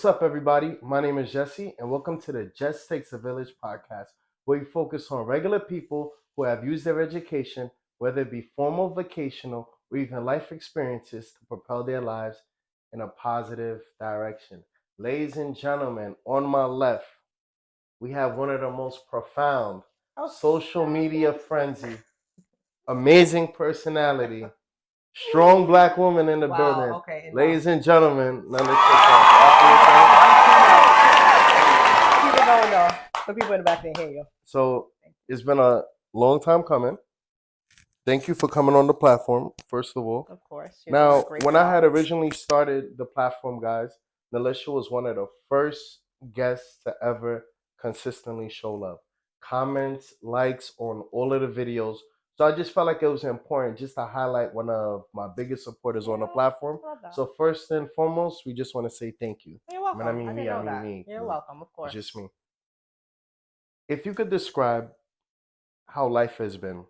What's up, everybody? My name is Jesse, and welcome to the Jess Takes a Village podcast, where we focus on regular people who have used their education, whether it be formal, vocational, or even life experiences, to propel their lives in a positive direction. Ladies and gentlemen, on my left, we have one of the most profound social media frenzy, amazing personality, strong black woman in the building. Okay. Ladies and gentlemen, Nolisha. Keep it going though. The people in the back didn't hear you. So it's been a long time coming. Thank you for coming on the platform, first of all. Of course. Now, when I had originally started the platform, guys, Nolisha was one of the first guests to ever consistently show love. Comments, likes on all of the videos. So I just felt like it was important just to highlight one of my biggest supporters on the platform. So first and foremost, we just want to say thank you. You're welcome. When I mean me. You're welcome, of course. It's just me. If you could describe how life has been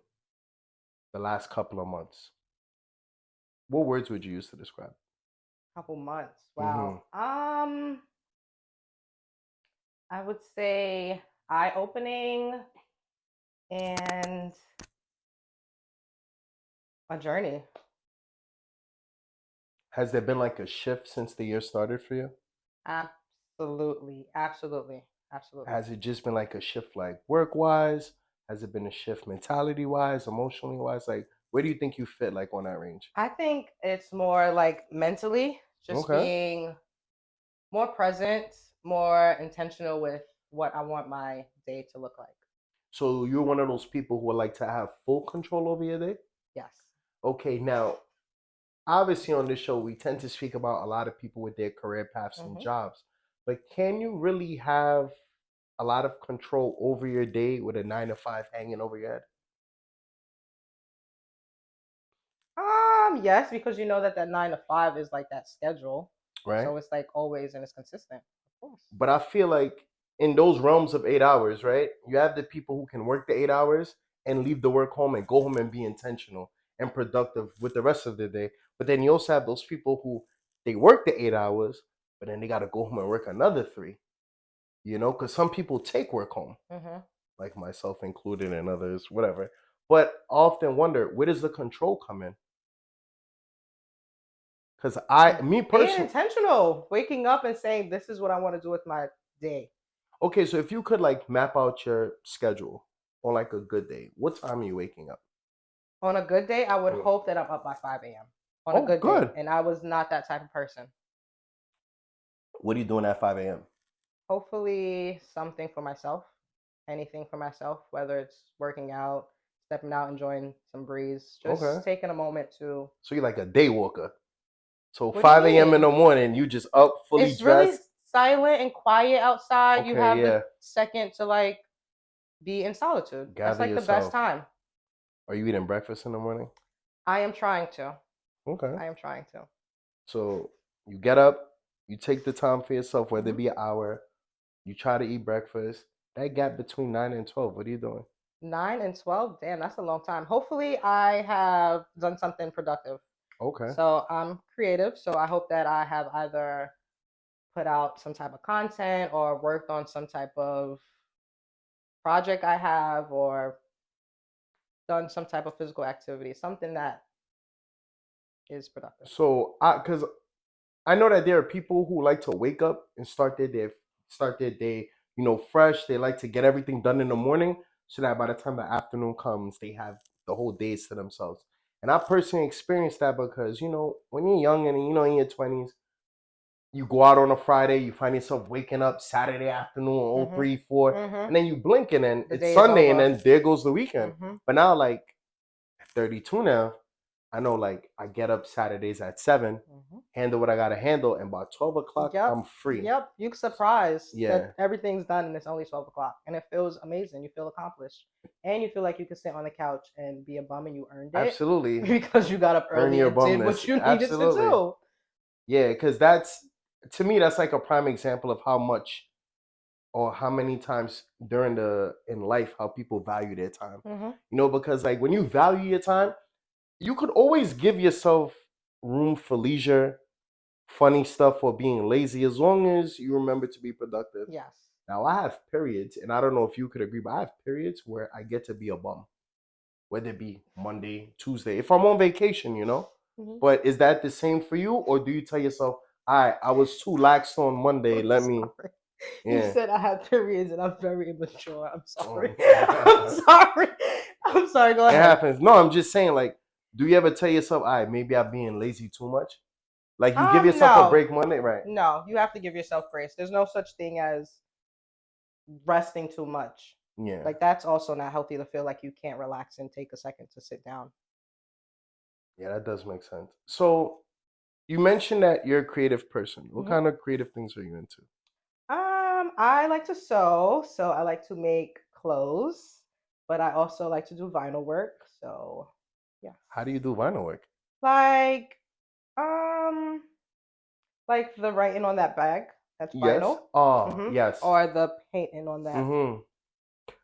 the last couple of months, what words would you use to describe? Couple months. Wow. I would say eye-opening and a journey. Has there been like a shift since the year started for you? Absolutely. Has it just been like a shift, like work-wise? Has it been a shift mentality-wise, emotionally-wise? Like, where do you think you fit, like, on that range? I think it's more like mentally, just being more present, more intentional with what I want my day to look like. So you're one of those people who would like to have full control over your day? Yes. Okay, now, obviously on this show, we tend to speak about a lot of people with their career paths and jobs. But can you really have a lot of control over your day with a 9 to 5 hanging over your head? Yes, because you know that 9 to 5 is like that schedule, right? So it's like always and it's consistent, of course. But I feel like in those realms of 8 hours, right? You have the people who can work the 8 hours and leave the work home and go home and be intentional and productive with the rest of the day. But then you also have those people who they work the 8 hours, but then they got to go home and work another 3. You know, because some people take work home, like myself included and others, whatever. But I often wonder, where does the control come in? Because me personally, being intentional, waking up and saying, this is what I want to do with my day. Okay, so if you could like map out your schedule on like a good day, what time are you waking up? On a good day, I would hope that I'm up by 5 a.m. On a good day. And I was not that type of person. What are you doing at 5 a.m.? Hopefully something for myself. Anything for myself, whether it's working out, stepping out, enjoying some breeze, just taking a moment to. So you're like a day walker. So 5 a.m. in the morning, you just up, fully dressed. It's really silent and quiet outside. You have the second to like be in solitude. That's like yourself. The best time. Are you eating breakfast in the morning? I am trying to. Okay. I am trying to. So you get up, you take the time for yourself, whether it be an hour, you try to eat breakfast. That gap between 9 and 12, what are you doing? 9 and 12? Damn, that's a long time. Hopefully I have done something productive. Okay. So I'm creative, so I hope that I have either put out some type of content or worked on some type of project I have or done some type of physical activity, something that is productive. So, because I know that there are people who like to wake up and start their day, you know, fresh. They like to get everything done in the morning so that by the time the afternoon comes, they have the whole days to themselves. And I personally experienced that because, you know, when you're young and, you know, in your 20s, you go out on a Friday, you find yourself waking up Saturday afternoon, 3, 4, and then you blink and then it's Sunday and then there goes the weekend. But now, like, at 32 now, I know, like, I get up Saturdays at 7, handle what I got to handle, and by 12 o'clock, I'm free. Yep, you're surprised that everything's done and it's only 12 o'clock. And it feels amazing. You feel accomplished. And you feel like you can sit on the couch and be a bum and you earned it. Absolutely. Because you got up early and did what you needed to do. Yeah, because that's, to me, that's like a prime example of how much or how many times in life, how people value their time. You know, because like when you value your time, you could always give yourself room for leisure funny stuff or being lazy, as long as you remember to be productive. Yes. Now I have periods, and I don't know if you could agree, but I have periods where I get to be a bum, whether it be Monday, Tuesday, if I'm on vacation, you know. Mm-hmm. But is that the same for you, or do you tell yourself, "All right, I was too lax on Monday. I'm Let me, sorry. You yeah." said I have periods and I'm very immature. I'm sorry. I'm Oh. sorry. I'm sorry. Go It ahead. happens. No, I'm just saying, like, do you ever tell yourself, "All right, maybe I'm being lazy too much"? Like, you give yourself a No. break Monday, right? No, you have to give yourself grace. There's no such thing as resting too much. Yeah, Like that's also not healthy to feel like you can't relax and take a second to sit down. yeah, that does make sense. So you mentioned that you're a creative person. What Mhm. kind of creative things are you into? I like to sew, so I like to make clothes, but I also like to do vinyl work. So, yes. How do you do vinyl work? Like, um, like the writing on that bag, that's Yes. vinyl. Oh, Mhm. yes. Or the painting on that Mm-hmm.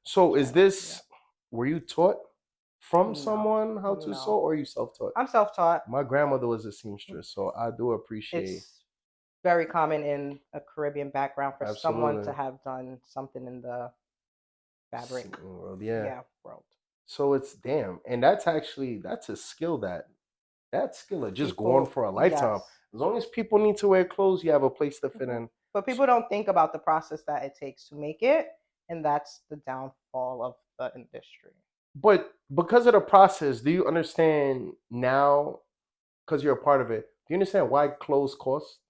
So is channel. Yeah. this, were you taught from No. someone how to sew, No. or you self-taught? I'm self-taught. My grandmother was a seamstress, so I do appreciate. It's very common in a Caribbean background for someone to Absolutely. have done something in the fabric, World, yeah. yeah, world. So it's damn, and that's a skill that skill is just going People, for a lifetime. yes. As long as people need to wear clothes, you have a place to fit Mhm. in. But people don't think about the process that it takes to make it, and that's the downfall of the industry. But because of the process, do you understand now? Because you're a part of it. Do you understand why clothes cost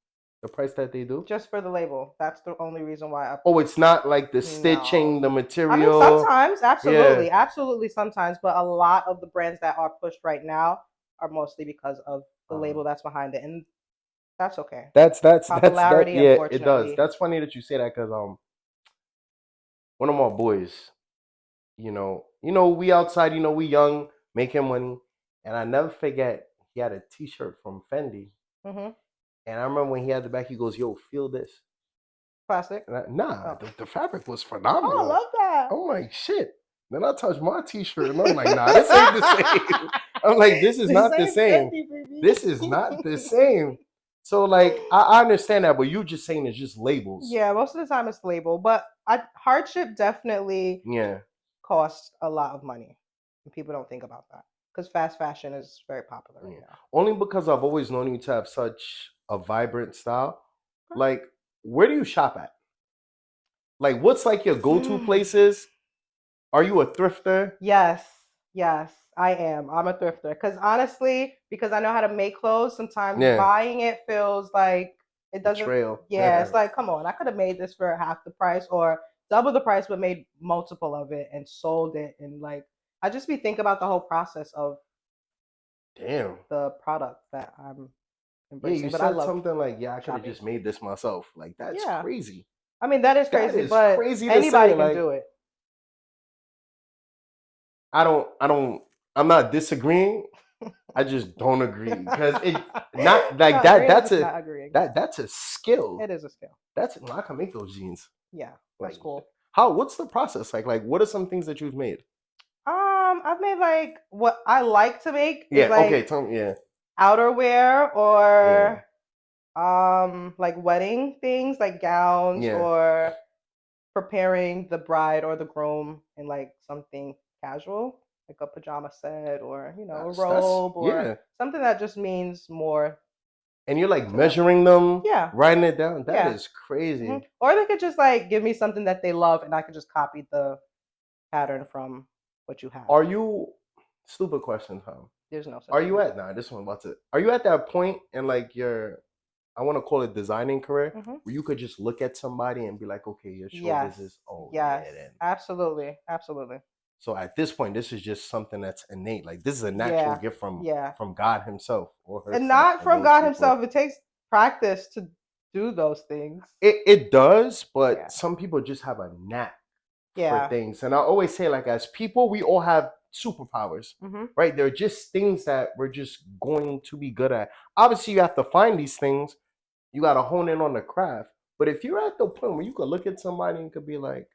the price that they do? Just for the label, that's the only reason why I Oh, it's not like the no. stitching, the I mean, material. sometimes, Yeah. absolutely, absolutely, sometimes, but a lot of the brands that are pushed right now are mostly because of the label that's behind it, and that's okay. That's that. Popularity, Yeah, it does. unfortunately. That's funny that you say that because one of my boys, we outside, we young, making money, and I never forget he had a T-shirt from Fendi, Mm-hmm. and I remember when he had the back, he goes, "Yo, feel this." Plastic. And nah, Oh. the fabric was Oh, I phenomenal. love that. I'm like, shit. Then I touched my T-shirt, and I'm like, nah, this ain't the same. I'm like, this is This not the ain't same. Fendi, baby. This is not the same. So like, I understand that, but you just saying it's just labels. Yeah, most of the time it's label, but hardship definitely Yeah. costs a lot of money. And people don't think about that because fast fashion is very popular right Yeah. now. Only because I've always known you to have such a vibrant style. Like, where do you shop at? Like, what's like your go-to places? Are you a thrifter? Yes, yes, I am. I'm a thrifter because honestly, because I know how to make clothes, sometimes Yeah. buying it feels like it doesn't. Betrayal. Yeah, it's like, come on, I could have made this for half the price or double the price, but made multiple of it and sold it. And like, I just be thinking about the whole process of Damn. the product that I'm Yeah, you embracing. But I said love something like, "Yeah, I could have shopping. just made this myself." Like, that's Yeah, crazy. I mean that is That crazy, is but crazy to say. anybody can Like, do it. I don't, I'm not disagreeing. I just don't agree because it not like No, that. agreeing is That's just a not agreeing. that's a skill. It is a skill. No, I can make those jeans. Yeah, that's Like, cool. what's the process like? Like, what are some things that you've made? I've made like what I like to make is Yeah. Okay. like Tell me. Yeah. outerwear Yeah. or like wedding things like gowns Yeah. or preparing the bride or the groom in like something casual, like a pajama set or a That's robe or yeah. something that just means more And you're like to them. measuring them, Yeah, writing it down. That yeah. is crazy. Or they could just like give me something that they love and I could just copy the pattern from what you have. Are you stupid question, Tom? There's no such Are you thing. at this one about to? Are you at that point in like your, I want to call it designing career, Hmm. where you could just look at somebody and be like, okay, you're sure Yes, this is, oh yes, yeah, then. absolutely, absolutely. So at this point, this is just something that's innate. Like, this is a natural Yeah, gift from yeah. God Himself or And herself not for from those God people. Himself. It takes practice to do those things. It does, Yeah, but some people just have a knack for yeah. things. And I always say, like, as people, we all have superpowers, Hmm. right? They're just things that we're just going to be good at. Obviously, you have to find these things. You got to hone in on the craft. But if you're at the point where you could look at somebody and could be like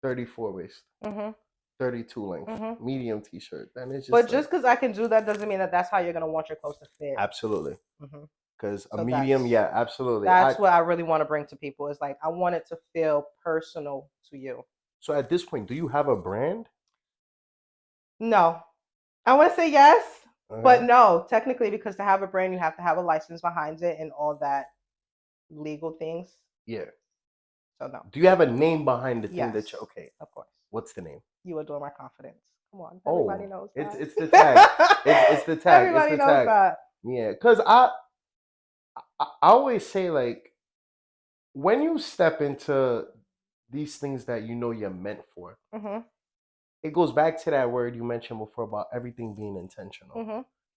34 waist, Hmm. 32 length, Hmm. medium t-shirt, then it's But just like, just because I can do that doesn't mean that that's how you're gonna want your clothes to fit. absolutely. Hmm. Because a So medium, yeah, absolutely. that's what I really want to bring to people. Is like I want it to feel personal to you. So at this point, do you have a brand? No, I want to say yes, but Okay. no. Technically, because to have a brand, you have to have a license behind it and all that legal things. Yeah. So no. Do you have a name behind the thing that Yes, you okay? of course. What's the name? You adore my confidence. Come on, everybody Oh, knows it's the tag. that. It's the tag. It's Everybody the knows tag. that. Yeah, because I always say like when you step into these things that you know you're meant for, Mm-hmm. it goes back to that word you mentioned before about everything being intentional.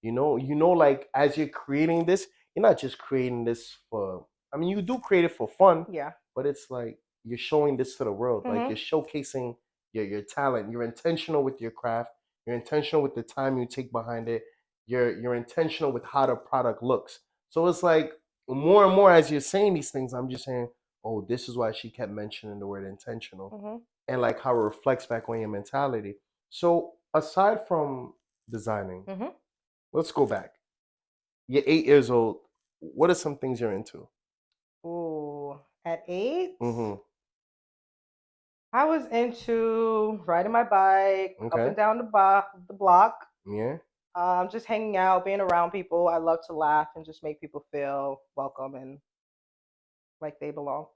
Mm-hmm. Like as you're creating this, you're not just creating this for. I mean, you do create it for fun, Yeah. but it's like you're showing this to the world. Like Mm-hmm. you're showcasing your talent. You're intentional with your craft. You're intentional with the time you take behind it. You're intentional with how the product looks. So it's like more and more as you're saying these things, I'm just saying, oh, this is why she kept mentioning the word intentional Mm-hmm. and like how it reflects back on your mentality. So aside from designing, Mm-hmm. let's go back. You're 8 years old. What are some things you're into? Ooh, at 8, Mm-hmm. I was into riding my bike up Okay. and down the block. Yeah. Just hanging out, being around people. I love to laugh and just make people feel welcome and like they belong.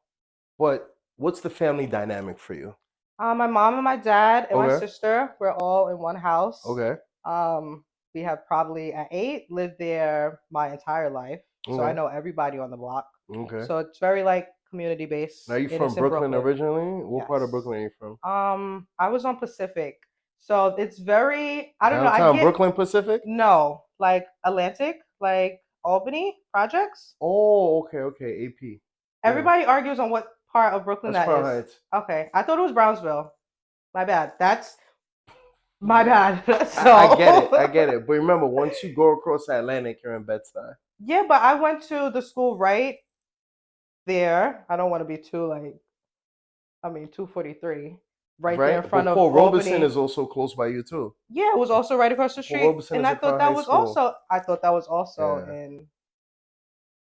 But what's the family dynamic for you? My mom and my dad and my Okay. sister, we're all in one house. Okay. Um, we have probably at 8 lived there my entire life, so I Okay. know everybody on the block. Okay. So it's very like community Now based, you and from it's in Brooklyn Brooklyn. originally? What part of Yes. Brooklyn are you from? I was on Pacific, so it's very. I don't know. I Downtown get Brooklyn Pacific? no like Atlantic, like Albany projects. Oh, okay, okay. AP. Yeah. Everybody argues on what part of Brooklyn That's that Crown is. Heights. Okay, I thought it was Brownsville. My bad. That's my bad. I get it. I So get it. But remember, once you go across the Atlantic, you're in Bed-Stuy. yeah, but I went to the school right there. I don't want to be too like. I mean, 243, right there in Right? front But of Paul Robeson Albany. is also close by you too. Yeah, it was also right across the Paul street, Robeson and is I a thought Crown that High was School. also. I thought that was also Yeah. in.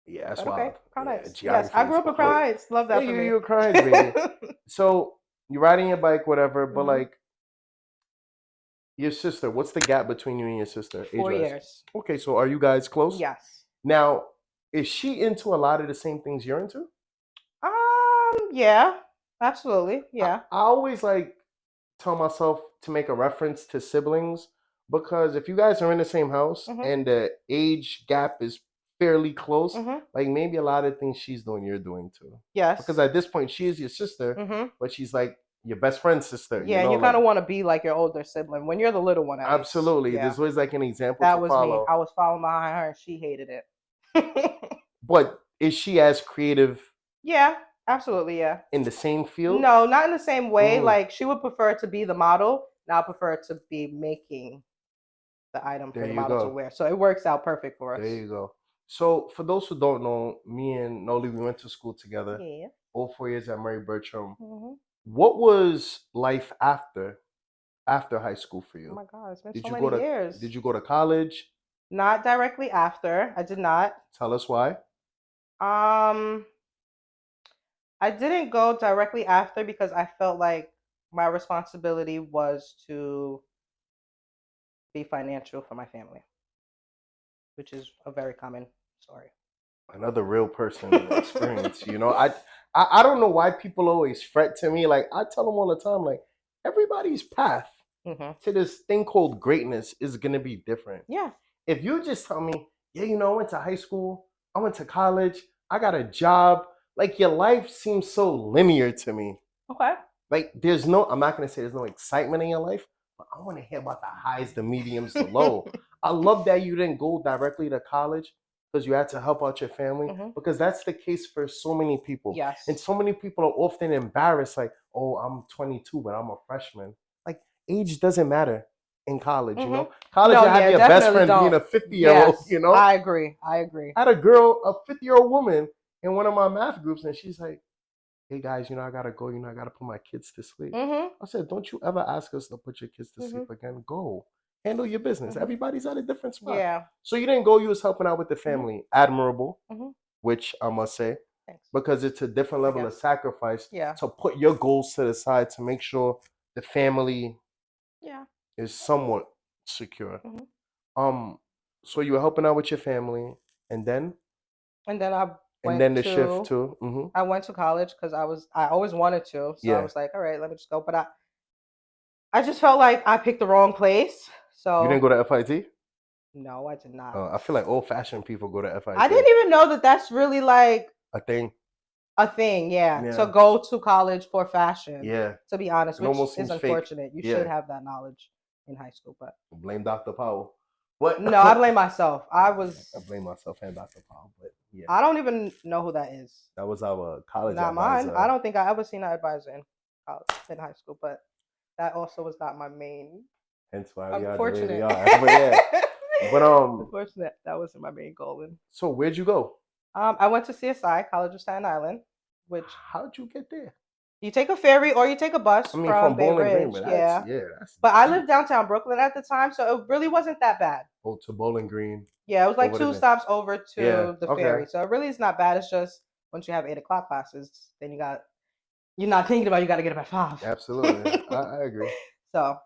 Yeah, that's But okay, wild. Crown Yeah, Heights. Yes, geography I is grew up in wild. Crown But Heights. Love yeah, that for me. you're a Crown Heights baby. So you're riding your bike, whatever, but Hmm. like your sister, what's the gap between you and your sister, age Four wise? years. Okay, so are you guys close? Yes. Now, is she into a lot of the same things you're into? Yeah, absolutely. Yeah. I always like tell myself to make a reference to siblings because if you guys are in the same house Mhm. and the age gap is fairly close, Mhm. like maybe a lot of things she's doing, you're doing too. Because Yes. at this point, she is your sister, Mhm. but she's like your best friend's sister, Yeah, and you kind like of want to be like your older sibling when you're the little one, at least. absolutely. Yeah, There's always like an example to that was me. follow. I was following behind her, and she hated it. But is she as creative Yeah, absolutely. Yeah. in the same field? No, not in the same way. Mm, Like she would prefer to be the model, and I prefer to be making the item there for the you model to go. wear. So it works out perfect for There us. you go. So for those who don't know, me and Noli, we went to school together. Yeah. All 4 years at Murray Bertram. Hmm. What was life after high school for Oh you? my God, it's been Did so you many go to years. Did you go to college? Not directly after. I did not. Tell us why. Um, I didn't go directly after because I felt like my responsibility was to be financial for my family, which is a very common story. Another real person experience. I don't know why people always fret to me. Like I tell them all the time, like everybody's path Hmm. to this thing called greatness is gonna be different. Yeah. If you just tell me, yeah, I went to high school, I went to college, I got a job, like your life seems so linear to me. Okay. Like I'm not gonna say there's no excitement in your life, but I want to hear about the highs, the mediums, the low. I love that you didn't go directly to college because you had to help out your family, Hmm. because that's the case for so many people. And Yes. so many people are often embarrassed, like, oh, I'm 22, but I'm a freshman. Like, age doesn't matter in college. Hmm. College, No, you have yeah, your best definitely friend being don't. a 50-year-old, Yes, I agree. I agree. I had a girl, a 50-year-old woman in one of my math groups, and she's like, hey guys, I gotta go, I gotta put my kids to sleep. Hmm. I said, don't you ever ask us to put your kids to Hmm. sleep again. Go. handle your business. Mhm. Everybody's at a different spot. Yeah. So you didn't go, you was helping out with the family. Admirable, Mhm. which I must say, Thanks. because it's a different level of sacrifice Yeah. to put your goals to the side to make sure the family Yeah. is somewhat secure. Mhm. So you were helping out with your family, and then And then I and went then the shift to too. Mm-hmm. I went to college because I always wanted to. So I Yeah. was like, all right, let me just go. But I just felt like I picked the wrong place. You didn't So go to FIT? no, I did not. I feel like old fashioned people go to FIT. I didn't even know that that's really like A thing. a thing. Yeah, to Yeah. go to college for fashion. Yeah. To be honest, It which almost is seems fake. unfortunate. You Yeah. should have that knowledge in high school, but Blame Dr. Powell. What? no, I blame myself. I blame myself and Dr. Powell, but yeah, I don't even know who that is. that was our college Not advisor. mine. I don't think I ever seen an advisor in college, in high school, but that also was not my main. Hence why we are the way Unfortunate. we are. But yeah, but Unfortunate. That wasn't my main goal. And so where'd you go? I went to CSI, College of Staten Island, which How'd you get there? you take a ferry or you take a bus I mean, from from Bay Bowling Green, Ridge. but Yeah. that's But I deep. lived downtown Brooklyn at the time, so it really wasn't that bad. Oh, to Bowling Green. Yeah, it was like Over the 2 thing. stops over to Yeah, the okay. ferry. So it really is not bad. It's just once you have 8 o'clock classes, then you're not thinking about you got to get up at 5. Absolutely. I agree. So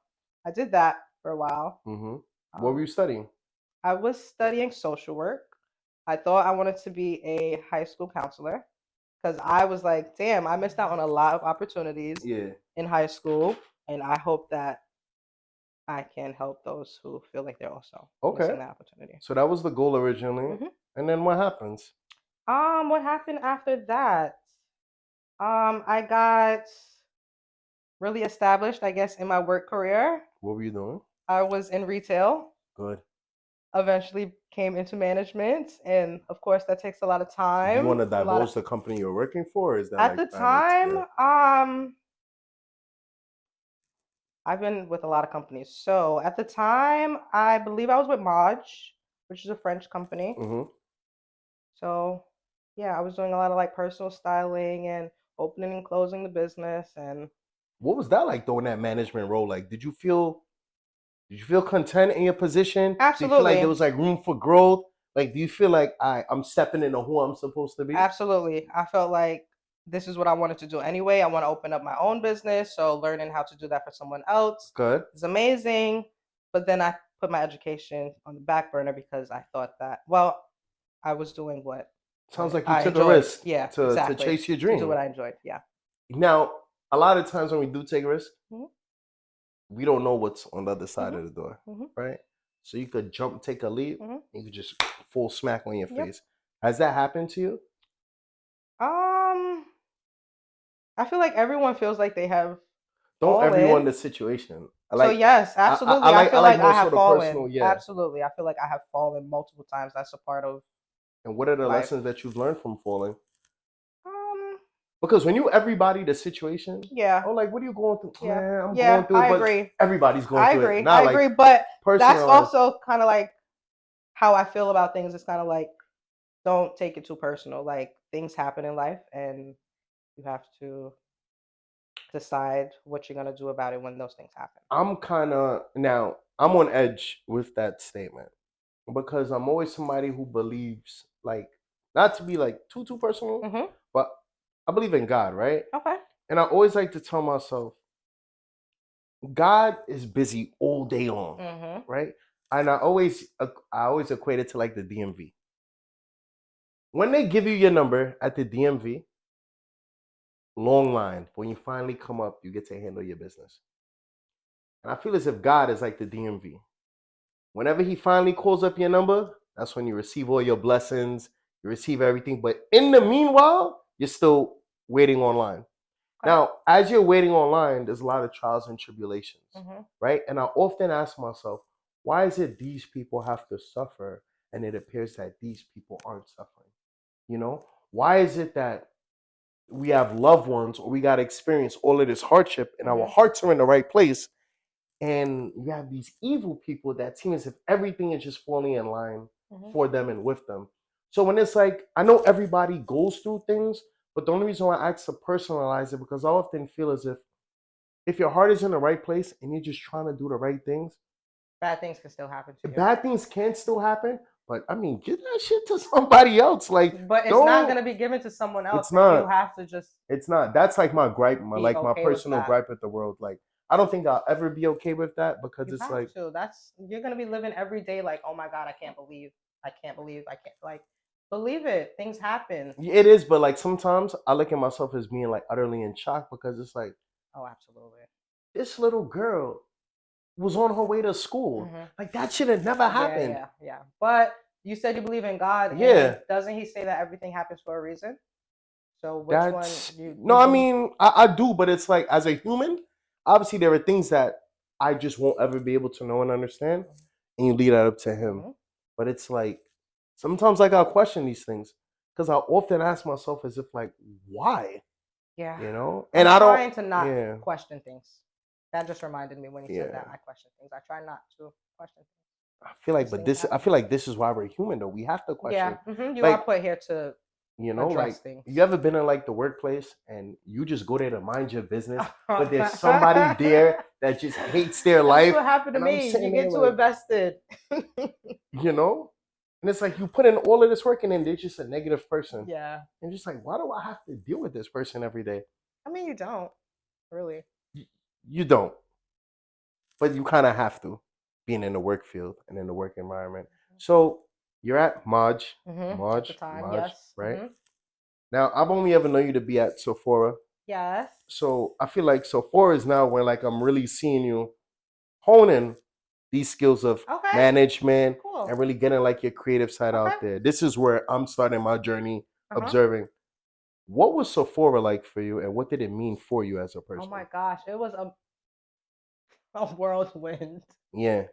I did that for a while. What were you studying? I was studying social work. I thought I wanted to be a high school counselor because I was like, damn, I missed out on a lot of opportunities in high school. And I hope that I can help those who feel like they're also missing that opportunity. So that was the goal originally. And then what happens? What happened after that? I got really established, I guess, in my work career. What were you doing? I was in retail. Good. Eventually came into management, and of course that takes a lot of time. Do you want to divulge the company you're working for? Or is that at the time? I've been with a lot of companies. So at the time, I believe I was with Modge, which is a French company. So yeah, I was doing a lot of like personal styling and opening and closing the business. And what was that like though in that management role? Like, did you feel content in your position? Absolutely. Do you feel like there was like room for growth? Like, do you feel like I'm stepping into who I'm supposed to be? Absolutely. I felt like this is what I wanted to do anyway. I want to open up my own business. So learning how to do that for someone else is amazing. But then I put my education on the back burner because I thought that, well, I was doing what sounds like you took a risk to chase your dream. To do what I enjoyed. Yeah. Now, a lot of times when we do take a risk, we don't know what's on the other side of the door, right? So you could take a leap, and you could just full smack on your face. Has that happened to you? I feel like everyone feels like they have. Don't everyone the situation. So yes, absolutely. I feel like I have fallen. Absolutely, I feel like I have fallen multiple times. That's a part of. And what are the lessons that you've learned from falling? Because when you everybody the situation, oh, like what are you going through? Man, I'm going through it. I agree. Everybody's going through it. I agree, but that's also kind of like how I feel about things. It's kind of like don't take it too personal. Like things happen in life, and you have to decide what you're gonna do about it when those things happen. I'm on edge with that statement because I'm always somebody who believes, like, not to be like too personal, but I believe in God, right? Okay. And I always like to tell myself, God is busy all day long, right? And I always equate it to like the DMV. When they give you your number at the DMV, long line. When you finally come up, you get to handle your business. And I feel as if God is like the DMV. Whenever he finally calls up your number, that's when you receive all your blessings, you receive everything. But in the meanwhile, you're still waiting online. Okay. Now, as you're waiting online, there's a lot of trials and tribulations, right? And I often ask myself, why is it these people have to suffer and it appears that these people aren't suffering? You know, why is it that we have loved ones or we got to experience all of this hardship and our hearts are in the right place, and you have these evil people that seem as if everything is just falling in line for them and with them? So when it's like, I know everybody goes through things, but the only reason why I ask to personalize it, because I often feel as if your heart is in the right place and you're just trying to do the right things, Bad things can still happen to you. Bad things can still happen, but I mean, give that shit to somebody else. Like, But it's not don't. gonna be given to someone else, It's and you not. have to just It's not. That's like my gripe, my be like my okay with personal that. gripe with the world. Like, I don't think I'll ever be okay with that because You it's have like to. That's you're gonna be living every day like, oh my god, I can't believe, I can't like believe it. Things happen. it is, but like sometimes I look at myself as being like utterly in shock because it's like Oh, absolutely. this little girl was on her way to school. Hmm. Like that should have never Yeah, happened. yeah, yeah. But you said you believe in God, and Yeah, doesn't He say that everything happens for a reason? So which one that's you no. I believe? mean, I do, but it's like as a human, obviously there are things that I just won't ever be able to know and understand, and you leave that up to him. Hmm. But it's like sometimes like I'll question these things because I often ask myself as if like why, Yeah, and I'm I don't. trying to not Yeah, question things. That just reminded me when you said that yeah. I question things. I try not to question things I feel like, because but things this, I happen. feel like this is why we're human though. We have to Yeah, question, you are like put here to like address you things. ever been in like the workplace and you just go there to mind your business, but there's somebody there that just hates their That's life, what happened to and I'm me. You sitting there get too like, invested. you know, and it's like you put in all of this work and then they're just a negative person, Yeah. and just like, why do I have to deal with this person every day? I mean, you don't really. You don't, but you kind of have to, being in the work field and in the work environment. So you're at At the time, Maj, yes. right? Now, I've only ever known you to be at Sephora. Yes. So I feel like Sephora is now where like I'm really seeing you honing these skills of Okay. management and Cool. really getting like your creative side Okay. out there. This is where I'm starting my journey Uh-huh. observing. What was Sephora like for you and what did it mean for you as a Oh person? my gosh, it was a whirlwind. Yeah.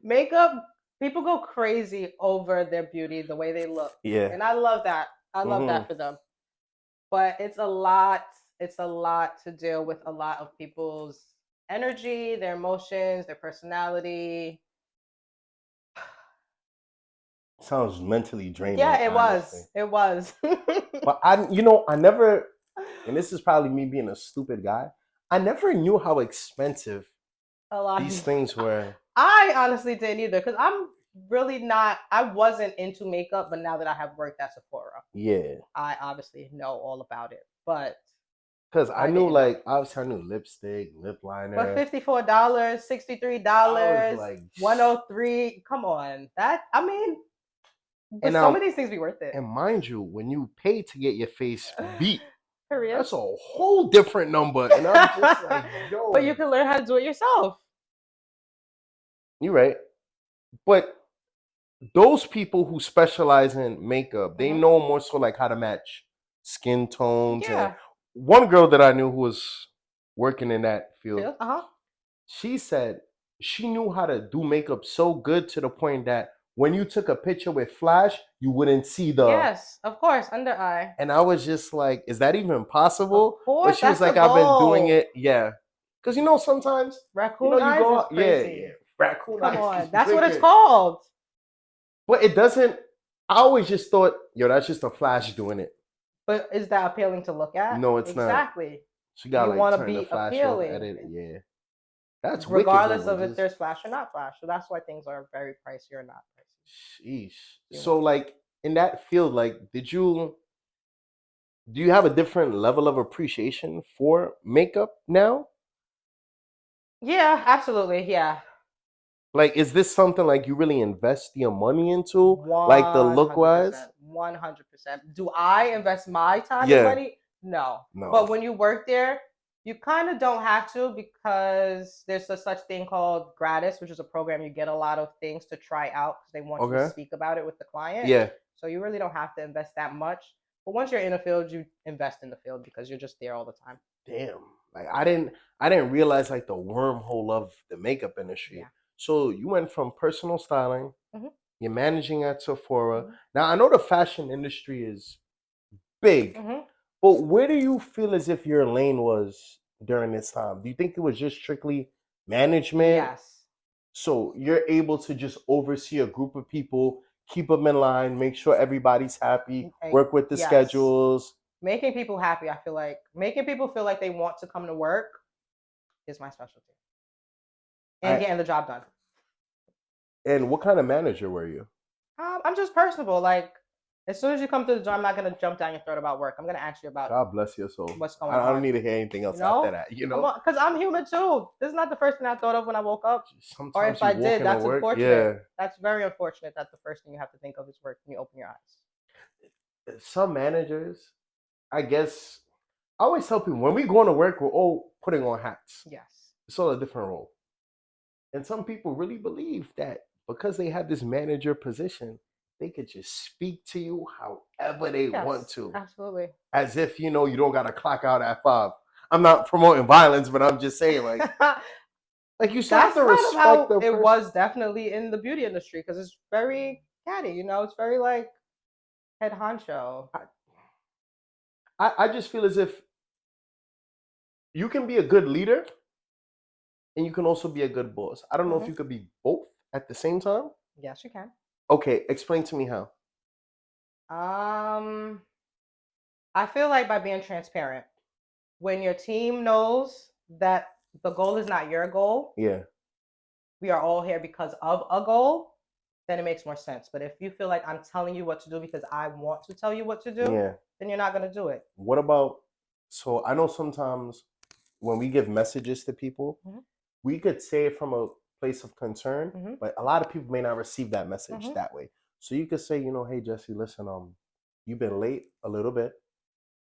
Makeup, people go crazy over their beauty, the way they look. Yeah. And I love that. I love Hmm. that for them. But it's a lot. It's a lot to deal with a lot of people's energy, their emotions, their personality. Sounds mentally draining, Yeah, it honestly. was. It was. But I never, and this is probably me being a stupid guy, I never knew how expensive A lot. these things were. I honestly didn't either because I'm really not. I wasn't into makeup, but now that I have worked at Sephora, Yeah. I obviously know all about it. But Cause I I knew didn't know. like obviously I knew lipstick, lip But liner. $54, $63, I was like, 103. Come on, that I mean, and but some now of these things be worth it. and mind you, when you pay to get your face beat, Period. that's a whole different number. And I'm just like, But you yo, can learn how to do it yourself. you're right. But those people who specialize in makeup, they Hmm. know more so like how to match skin tones. And Yeah. one girl that I knew who was working in that field, Feel. Uh huh. she said she knew how to do makeup so good to the point that when you took a picture with flash, you wouldn't see the. Yes, of course. Under eye. And I was just like, is that even Of possible? But course, she was that's the like, I've been doing goal. it, yeah. Because sometimes, Raccoon you eyes go is out, yeah, yeah, crazy. raccoon Come eyes on, is that's what it's wicked. called. But it doesn't, I always just thought, yo, that's just a flash doing it. But is that appealing to look at? No, it's not. Exactly. She got You like want to turn the be flash off, appealing, edit, yeah. That's wicked though, regardless but of if just, there's flash or not flash. So that's why things are very pricey or not pricey. sheesh. You So want that. like in that field, like, do you have a different level of appreciation for makeup now? Yeah, absolutely. Yeah. Like, is this something like you really invest your money into, like the look wise? 100%. 100%. Do I invest my time and Yeah, money? No. no. But when you work there, you kind of don't have to because there's a such thing called gratis, which is a program you get a lot of things to try out because they want you to Okay. speak about it with the client. Yeah. So you really don't have to invest that much. But once you're in a field, you invest in the field because you're just there all the time. Damn. Like I didn't realize like the wormhole of the makeup industry. Yeah. So you went from personal styling, Hmm. you're managing at Sephora. Hmm. Now I know the fashion industry is big, Hmm. but where do you feel as if your lane was during this time? Do you think it was just strictly management? Yes. So you're able to just oversee a group of people, keep them in line, make sure everybody's happy, work with the Yes. schedules. Making people happy, I feel like making people feel like they want to come to work is my specialty. And I getting the job done. And what kind of manager were you? I'm just personable. Like, as soon as you come to the door, I'm not gonna jump down your throat about work. I'm gonna ask you about God bless your soul. what's going I don't on. need to hear anything You else after know, that. You come know, on, because I'm human too. This is not the first thing I thought of when I woke up. Or sometimes if you I walk did, into that's work. unfortunate. Yeah, That's very unfortunate that the first thing you have to think of is work when you open your eyes. some managers, I guess, I always tell people when we go into work, we're all putting on hats. Yes. It's all a different role. And some people really believe that because they have this manager position, they could just speak to you however they want Yes, to, absolutely. as if you know you don't got to clock out at 5. I'm not promoting violence, but I'm just saying like you still have That's to kind of respect how the it person. was definitely in the beauty industry because it's very catty, it's very like head honcho. I just feel as if you can be a good leader and you can also be a good boss. I don't know if Hmm. you could be both at the same time. Yes, you can. Okay, explain to me how. Um, I feel like by being transparent, when your team knows that the goal is not your goal, Yeah, we are all here because of a goal, then it makes more sense. But if you feel like I'm telling you what to do because I want to tell you what to do, yeah. then you're not going to do it. What about, so I know sometimes when we give messages to people, Hmm. we could say it from a place of concern, Hmm. but a lot of people may not receive that message Hmm. that way. So you could say, hey Jesse, listen, you've been late a little bit,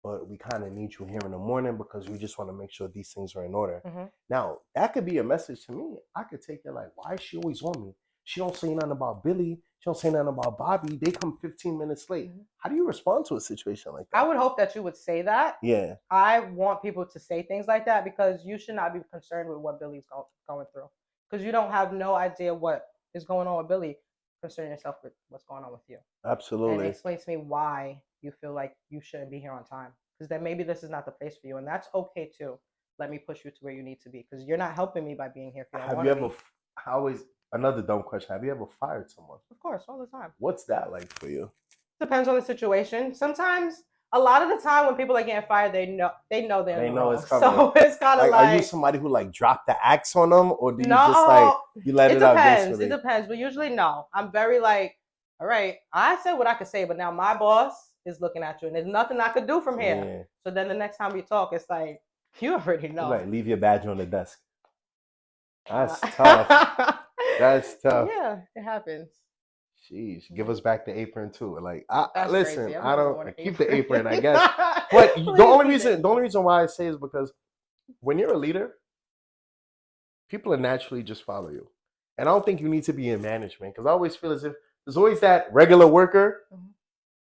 but we kind of need you here in the morning because we just want to make sure these things are in order. Hmm. Now, that could be a message to me. I could take it like, why is she always on me? She don't say nothing about Billy. She don't say nothing about Bobby. They come 15 minutes late. Hmm. How do you respond to a situation like I that? would hope that you would say that. Yeah, I want people to say things like that because you should not be concerned with what Billy's going through because you don't have no idea what is going on with Billy. Concern yourself with what's going on with you and absolutely. explain to me why you feel like you shouldn't be here on time because then maybe this is not the place for you and that's okay too. Let me push you to where you need to be because you're not helping me by being here if you don't Have want you to ever, be. I always, another dumb question. Have you ever fired someone? Of course, all the time. What's that like for you? Depends on the situation. Sometimes, a lot of the time, when people are getting fired, they know they're in They the know it's wrong. coming. So it's kind of Like, are you like somebody who like dropped the axe on them, or do you just like no. you let It it out depends. It gracefully? depends, but usually no. I'm very like, all right. I said what I could say, but now my boss is looking at you, and there's nothing I could do from here. Yeah, So then the next time we talk, it's like you already you know. like leave your badge on the desk. That's tough. Uh, That's tough. yeah, it happens. Sheesh, give Yeah. us back the apron too. Like, That's listen, crazy. I'm I not gonna don't want an keep the apron. apron, I guess. But Please keep it. the only reason why I say is because when you're a leader, people are naturally just follow you, and I don't think you need to be in management because I always feel as if there's always that regular worker Mhm.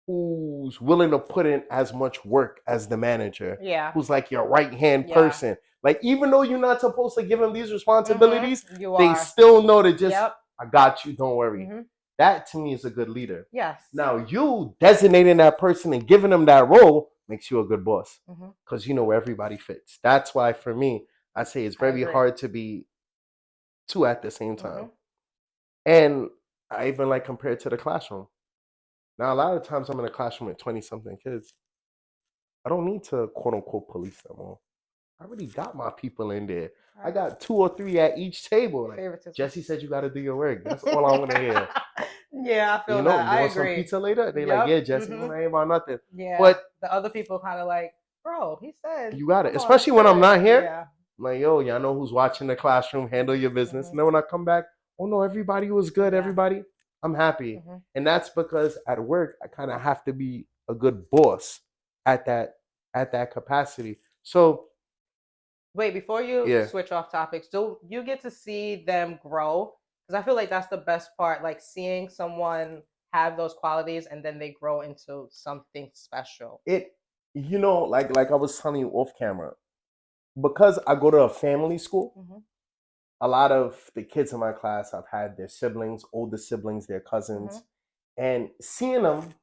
who's willing to put in as much work as the manager, Yeah. who's like your right hand Yeah. person. Like, even though you're not supposed to give them these responsibilities, You they are. still know to just, Yep. I got you, don't worry. Hmm. That to me is a good leader. Yes. Now, you designating that person and giving them that role makes you a good boss Hmm. because you know where everybody fits. That's why, for me, I say it's I very agree. hard to be two at the same time. Hmm. And I even like compare it to the classroom. Now, a lot of times I'm in a classroom with 20 something kids. I don't need to quote unquote police them all. I already got my people in there. I Right. got 2 or 3 at each table. Like, Favoritism. Jesse said you got to do your work. That's all I want to hear. Yeah, I feel that. You I want some agree. pizza later? They like, Yep. yeah, Jesse, Hmm. I ain't about nothing. Yeah. But The other people kind of like, bro, he said, you got it. come on, let's Especially do when I'm it. not here. Yeah. I'm like, yo, y'all know who's watching the classroom, handle your business. Hmm. And then when I come back, oh no, everybody was good. Yeah. Everybody, I'm happy. Hmm. And that's because at work, I kind of have to be a good boss at that capacity. So Wait, before you yeah, switch off topics, do you get to see them grow? Because I feel like that's the best part, like seeing someone have those qualities and then they grow into something special. it like I was telling you off camera, because I go to a family school. Hmm. A lot of the kids in my class have had their siblings, older siblings, their Hmm. cousins, and seeing them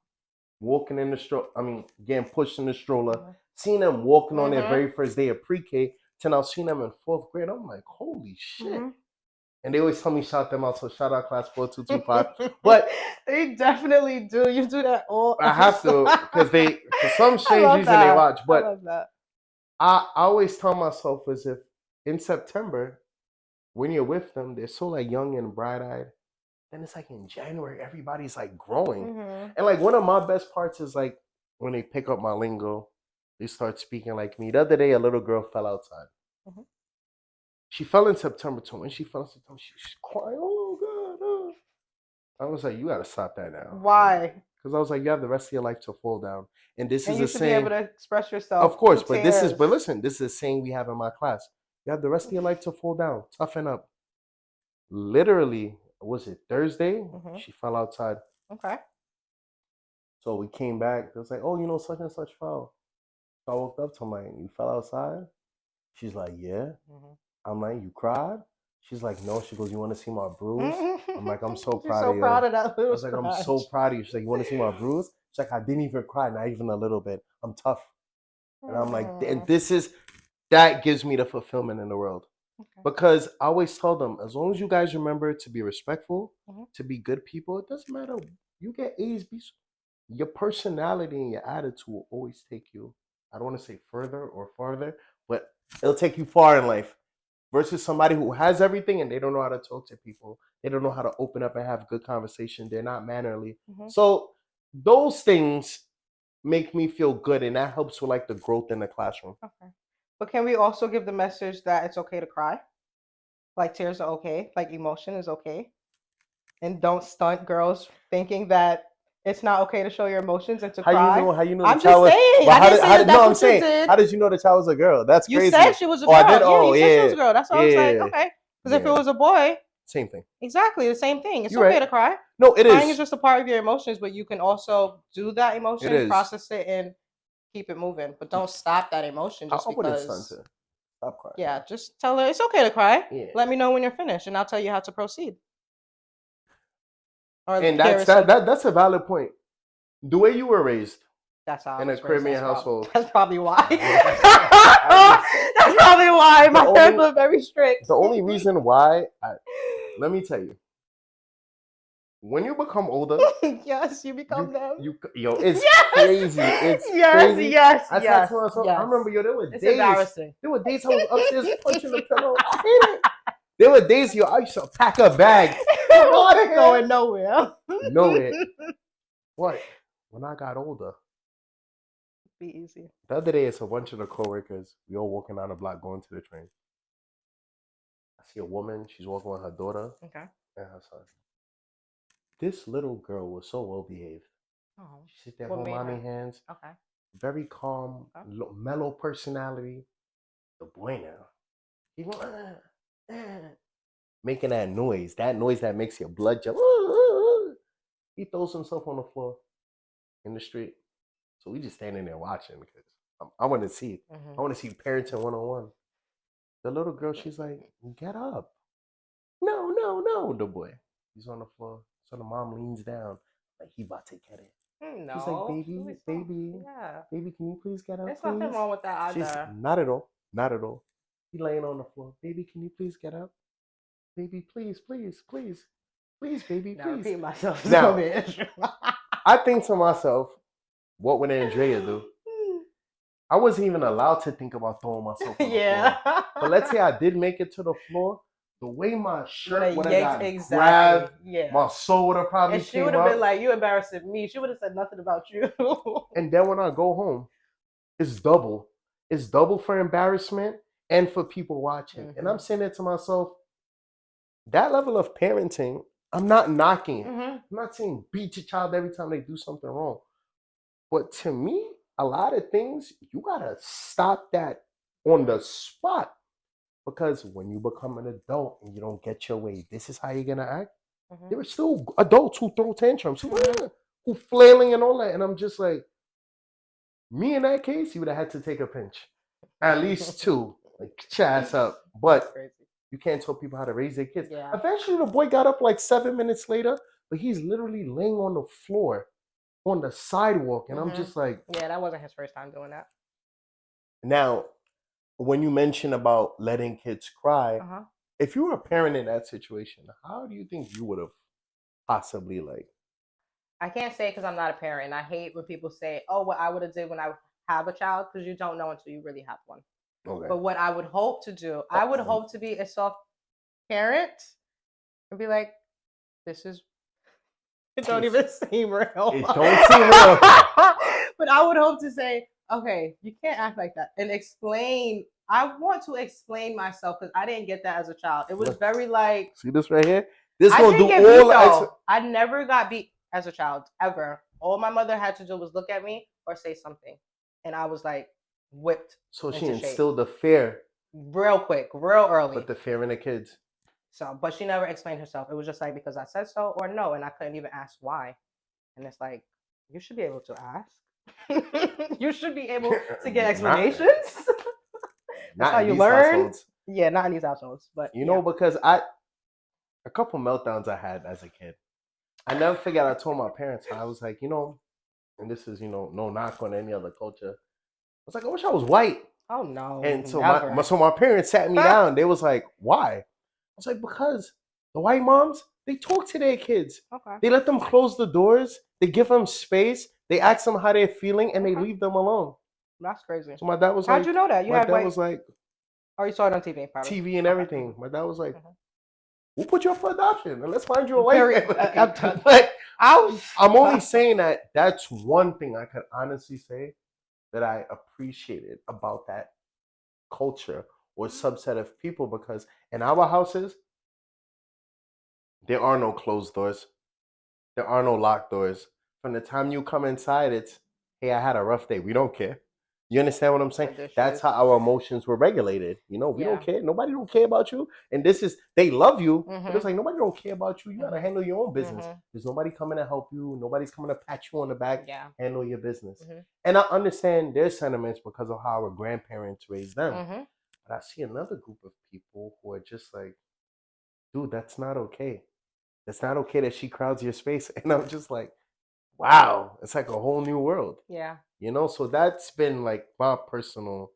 walking in the stroller, I mean, getting pushed in the stroller, Hmm. seeing them walking on their Hmm. very first day of pre-K, to now seeing them in fourth grade, I'm like, holy shit. Hmm. And they always tell me shout them out, so shout out class 4225. But They definitely do. You do that all I have episode. to, because they, for some I strange love reason, they that. watch. I But love that. I always tell myself as if in September, when you're with them, they're so like young and bright eyed. Then it's like in January, everybody's like growing. Mm-hmm. And like one of my best parts is like when they pick up my lingo, they start speaking like me. The other day, a little girl fell outside. Mm-hmm. She fell in September too. When she fell in September, she's crying. Oh God! I was like, you gotta stop that now. Why? Because I was like, you have the rest of your life to fall down. And this And is you a should be able saying, to express of yourself course, through tears. but listen, this is a saying we have in my class. You have the rest of your life to fall down. Toughen up. Literally, was it Thursday? Mm-hmm. She fell outside. Okay. So we came back. It was like, oh, such and such fell. So I woke up to my, you fell outside? She's like, yeah. Mm-hmm. I'm like, you cried? She's like, no. She goes, you want to see my bruise? I'm like, I'm so She's proud so of you. proud of that I little was like, I'm so scratch. proud of you. She's like, you want to see my bruise? She's like, I didn't even cry, not even a little bit. I'm tough. And I'm like, and Mm. that gives me the fulfillment in the world. Okay. Because I always tell them, as long as you guys remember to be respectful, Mm-hmm. to be good people, it doesn't matter. You get A's, B's. Your personality and your attitude will always take you, I don't want to say further or farther, but it'll take you far in life versus somebody who has everything and they don't know how to talk to people. They don't know how to open up and have good conversation. They're not mannerly. Mm-hmm. So those things make me feel good and that helps with like the growth in the classroom. Okay. But can we also give the message that it's okay to cry? Like tears are okay, like emotion is okay. And don't stunt girls thinking that it's not okay to show your emotions and to cry. How you know the I'm just child was, saying. but I didn't say how that did no that's I'm what you saying, did. how did you know the child was a girl? That's You crazy. said she was a Oh, girl. I did. Yeah, Oh, you said she was yeah, a girl. That's why I was like, yeah, okay. Because if it yeah. was a boy, Same thing. exactly the same thing. It's You're okay right. to cry. No, it Crying is is. just a part of your emotions, but you can also do that It emotion, is. process it, and keep it moving. But don't stop that emotion just I wouldn't stunt because. her. Stop crying. Yeah, just tell her it's okay to cry. Yeah. Let me know when you're finished, and I'll tell you how to proceed. Or And here is some. that's a valid point. The way you were raised That's how I in a was raised. Caribbean household. That's probably why. I That's probably why the my parents only were very strict. the only reason why let me tell you, when you become older, Yes, you become them. it's Yes, crazy. It's yes, crazy. yes, I said yes, to myself, I yes. remember It's embarrassing. there were days I was upstairs punching the pillow. I hate it. There were days I used to pack a bag. It wasn't going nowhere. Nowhere. What? When I got older, Be easy. the other day it's a bunch of the coworkers. We all walking down the block going to the train. I see a woman. She's walking with her daughter Okay. and her son. This little girl was so well behaved. Oh, She sit there, what hold made mommy her? hands. Okay. Very calm, Okay. mellow personality. The boy now, he making that noise that makes your blood jump. He throws himself on the floor in the street. So we just standing there watching because I want to see it. I want to see parenting 101. The little girl, she's like, get up. No, no, no. The boy, he's on the floor. So the mom leans down, like he about to get it. No. She's like, baby, Yeah. baby, can you please get up, There's please? nothing wrong with that She's either. not at all, not at all. He laying on the floor. Baby, can you please get up? Baby, please, please, please, please, baby, Now please. repeat myself. Now, I think to myself, what would Andrea do? I wasn't even allowed to think about throwing myself on the Yeah. floor. But let's say I did make it to the floor. The way my shirt would have got exactly. grabbed, Yeah. my soul would have probably And she would came have been up. like, "You embarrassing me." She would have said nothing about you. And then when I go home, it's double. It's double for embarrassment and for people watching. And I'm saying it to myself, that level of parenting, I'm not knocking it. I'm not saying beat your child every time they do something wrong. But to me, a lot of things, you gotta stop that on the spot. Because when you become an adult and you don't get your way, this is how you're gonna act. There are still adults who throw tantrums, who flailing and all that. And I'm just like, me in that case, you would have had to take a pinch. At least two. Like, ass up. But you can't tell people how to raise their kids. Yeah. Eventually, the boy got up like 7 minutes later, but he's literally laying on the floor on the sidewalk. And I'm just like, yeah, that wasn't his first time doing that. Now, when you mention about letting kids cry, if you were a parent in that situation, how do you think you would have possibly like? I can't say because I'm not a parent. I hate when people say, "Oh, what I would have did when I have a child," because you don't know until you really have one. Okay. But what I would hope to do, I would hope to be a soft parent and be like, This is it don't even seem real. It don't seem real. But I would hope to say, okay, you can't act like that and explain. I want to explain myself because I didn't get that as a child. It was Look. very like See this right here? This I gonna didn't do get all beat the though. I never got beat as a child ever. All my mother had to do was look at me or say something, and I was like whipped So she into shape instilled the fear, real quick, real early. but the fear in the kids. So, but she never explained herself. It was just like because I said so or no, and I couldn't even ask why. And it's like you should be able to ask. You should be able to get explanations. That's how you learn. Households. Yeah, not in these households, but you know, because a couple meltdowns I had as a kid. I never forget. I told my parents, I was like, and this is, no knock on any other culture. I was like, I wish I was white. Oh no! And so my parents sat me down. They was like, why? I was like, because the white moms, they talk to their kids. Okay. They let them close the doors. They give them space. They ask them how they're feeling, and they leave them alone. That's crazy. So my dad was like, how'd you know that? My dad was like, oh, you saw it on TV, probably. TV and everything. My dad was like, we'll put you up for adoption, and let's find you a white family. But I'm only saying that that's one thing I could honestly say that I appreciated about that culture or subset of people, because in our houses, there are no closed doors. There are no locked doors. From the time you come inside, it's, hey, I had a rough day. We don't care. You understand what I'm saying? That's how our emotions were regulated. We don't care. Nobody don't care about you. And this is, they love you, but it's like, nobody don't care about you. You got to handle your own business. There's nobody coming to help you. Nobody's coming to pat you on the back. Yeah. Handle your business. And I understand their sentiments because of how our grandparents raised them. But I see another group of people who are just like, dude, that's not okay. It's not okay that she crowds your space. And I'm just like, wow, it's like a whole new world. Yeah. So that's been like my personal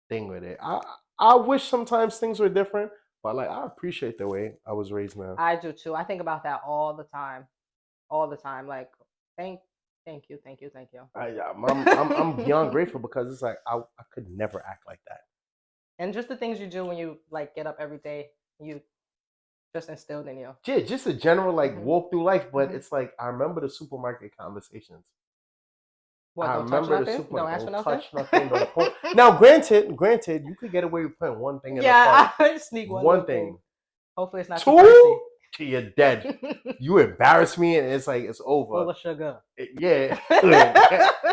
thing with it. I wish sometimes things were different, but like I appreciate the way I was raised now. I do too. I think about that all the time. All the time. Like, thank you. I'm beyond grateful because it's like I could never act like that. And just the things you do when you like get up every day, you just instilled in you. Yeah, just a general like walk through life, but it's like I remember the supermarket conversations. What, I remember the supermarket. Don't touch nothing. Now, granted, you could get away with putting one thing in the cart. I sneak one thing. Hopefully, it's not too pricey. You're dead. You embarrass me, and it's like it's over. Full of sugar. Yeah,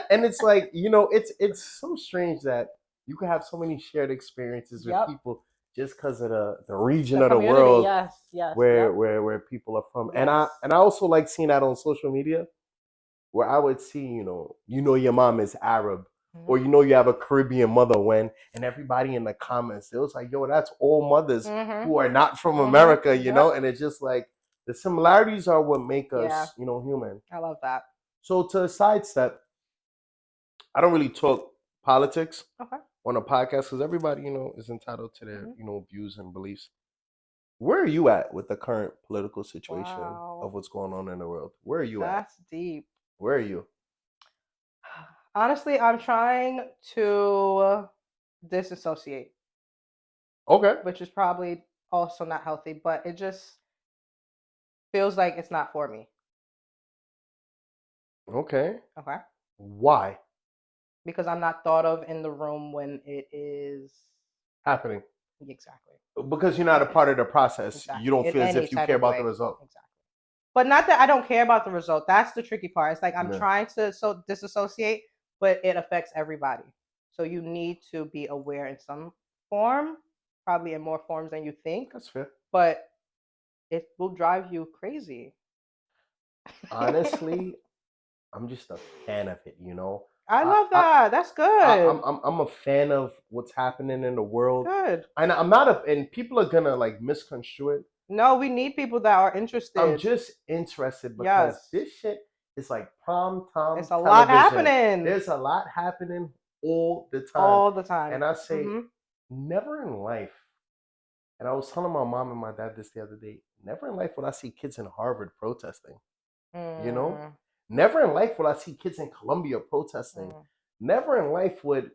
and it's like it's so strange that you could have so many shared experiences with people just because of the region of the world where people are from. And I also like seeing that on social media, where I would see your mom is Arab, or you have a Caribbean mother, and everybody in the comments, it was like, yo, that's all mothers who are not from America, and it's just like the similarities are what make us human. I love that. So to sidestep, I don't really talk politics on a podcast because everybody is entitled to their views and beliefs. Where are you at with the current political situation of what's going on in the world? Where are you at? That's deep. Where are you? Honestly, I'm trying to disassociate. Okay. Which is probably also not healthy, but it just feels like it's not for me. Okay. Okay. Why? Because I'm not thought of in the room when it is happening. Exactly. Because you're not a part of the process. Exactly. You don't feel as if you care about the result. Exactly. But not that I don't care about the result. That's the tricky part. It's like I'm trying to disassociate, but it affects everybody. So you need to be aware in some form, probably in more forms than you think. That's fair. But it will drive you crazy. Honestly, I'm just a fan of it, I love that. That's good. I'm a fan of what's happening in the world. Good. And I'm not and people are gonna like misconstrue it. No, we need people that are interested. I'm just interested because this shit is like prime time. It's a lot happening. There's a lot happening all the time. And I say, never in life. And I was telling my mom and my dad this the other day. Never in life would I see kids in Harvard protesting. Never in life would I see kids in Colombia protesting. Never in life would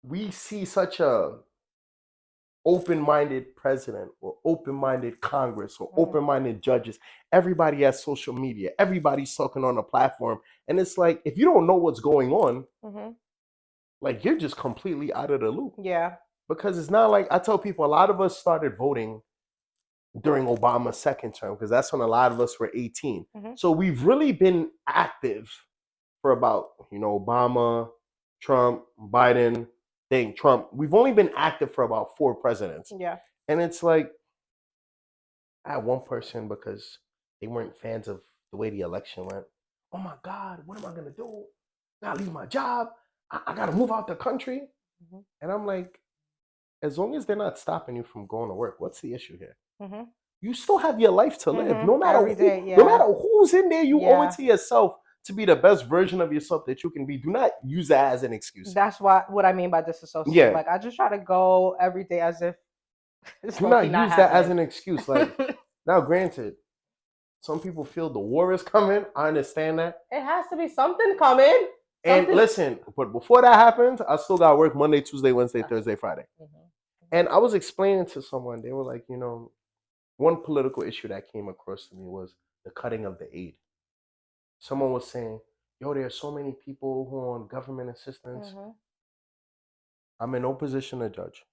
we see such a open-minded president or open-minded Congress or Mhm. open-minded judges. Everybody has social media. Everybody's talking on a platform. And it's like, if you don't know what's going on, Mhm. like you're just completely out of the loop. Yeah. Because it's not like, I tell people, a lot of us started voting during Obama's second term, because that's when a lot of us were 18. Mhm. So we've really been active for about, Obama, Trump, Biden, Trump. We've only been active for about 4 presidents. Yeah. And it's like, I had one person, because they weren't fans of the way the election went. Oh my God, what am I gonna do? I gotta leave my job. I gotta move out the country. Mhm. And I'm like, as long as they're not stopping you from going to work, what's the issue here? Mhm. You still have your life to live. Mhm. No matter Every day, who, no yeah. matter who's in there, you owe it Yeah. to yourself to be the best version of yourself that you can be. Do not use that as an excuse. That's what I mean by disassociate. Yeah. Like I just try to go every day as if it's Do low-key not not use that as happening. an excuse. Like, now, granted, some people feel the war is coming. I understand that. It has to be something coming. And Something. listen, but before that happens, I still got to work Monday, Tuesday, Wednesday, Thursday, Friday. Mhm. And I was explaining to someone, they were like, one political issue that came across to me was the cutting of the aid. Someone was saying, yo, there are so many people who are on government assistance. Mhm. I'm in no position to judge.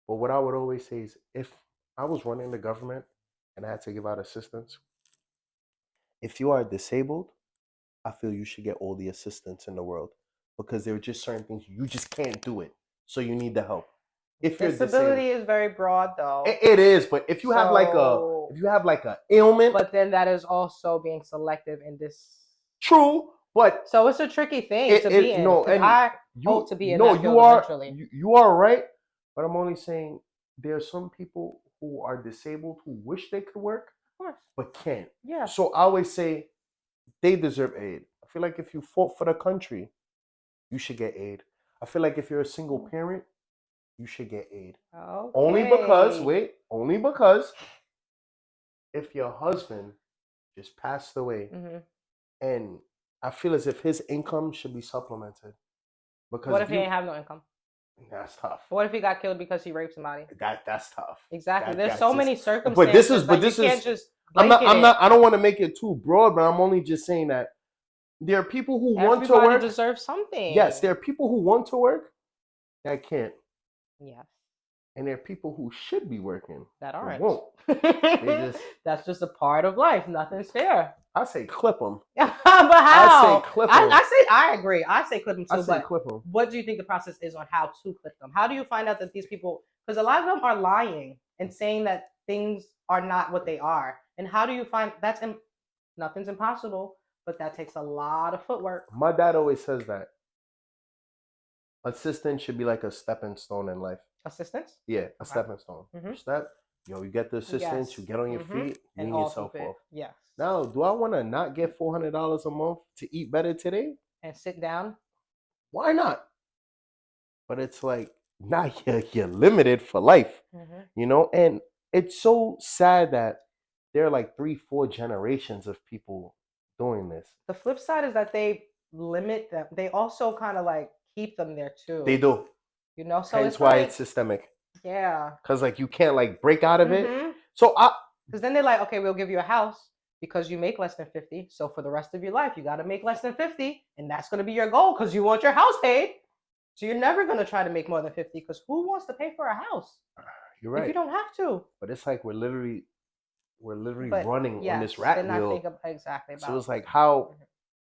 But what I would always say is, if I was running the government and I had to give out assistance, if you are disabled, I feel you should get all the assistance in the world, because there are just certain things you just can't do it. So you need the help. If you're Disability disabled, is very broad though. it is. But if you have like So, a ailment, but then that is also being selective in this. true. But So it's a tricky thing to be in. no, Because and I hope to be in that field eventually. you are right. But I'm only saying there are some people who are disabled who wish they could work Of course. but can't. Yeah. So I always say they deserve aid. I feel like if you fought for the country, you should get aid. I feel like if you're a single parent, you should get aid. Okay. Only because if your husband just passed away, Mhm. and I feel as if his income should be supplemented. Because What if he ain't have no income? that's tough. What if he got killed because he raped somebody? That's tough. Exactly. There's That's so just, many circumstances. but this you can't is. just I'm blanket not. it. I don't want to make it too broad, but I'm only just saying that there are people who want to Everybody work. deserves something. Yes, there are people who want to work that can't, Yes. and there are people who should be working That who aren't. won't. They just. That's just a part of life. Nothing's fair. I say clip them. But how? I say clip them. I agree. I say clip them too. I say But clip them. what do you think the process is on how to clip them? How do you find out that these people? Because a lot of them are lying and saying that things are not what they are. And how do you find that's nothing's impossible, but that takes a lot of footwork. My dad always says that assistance should be like a stepping stone in life. Assistance? Yeah, a stepping stone. Mhm. Step, you get the assistance, Yes. you get on your Mhm. feet, And wean off yourself of it. off. Yes. Now, do I want to not get $400 a month to eat better today? And sit down. Why not? But it's like, now you're limited for life, Mhm. And it's so sad that there are like 3-4 generations of people doing this. The flip side is that they limit them. They also kind of like keep them there too. They do. So Hence it's why like, it's systemic. yeah. Because like you can't like break out of it. Mhm. So Because then they're like, okay, we'll give you a house because you make less than 50. So for the rest of your life, you got to make less than 50. And that's going to be your goal because you want your house paid. So you're never going to try to make more than 50 because who wants to pay for a house? You're right. If you don't have to. But it's like we're literally But running yes, on this rat they're not wheel. thinking exactly about So it's like how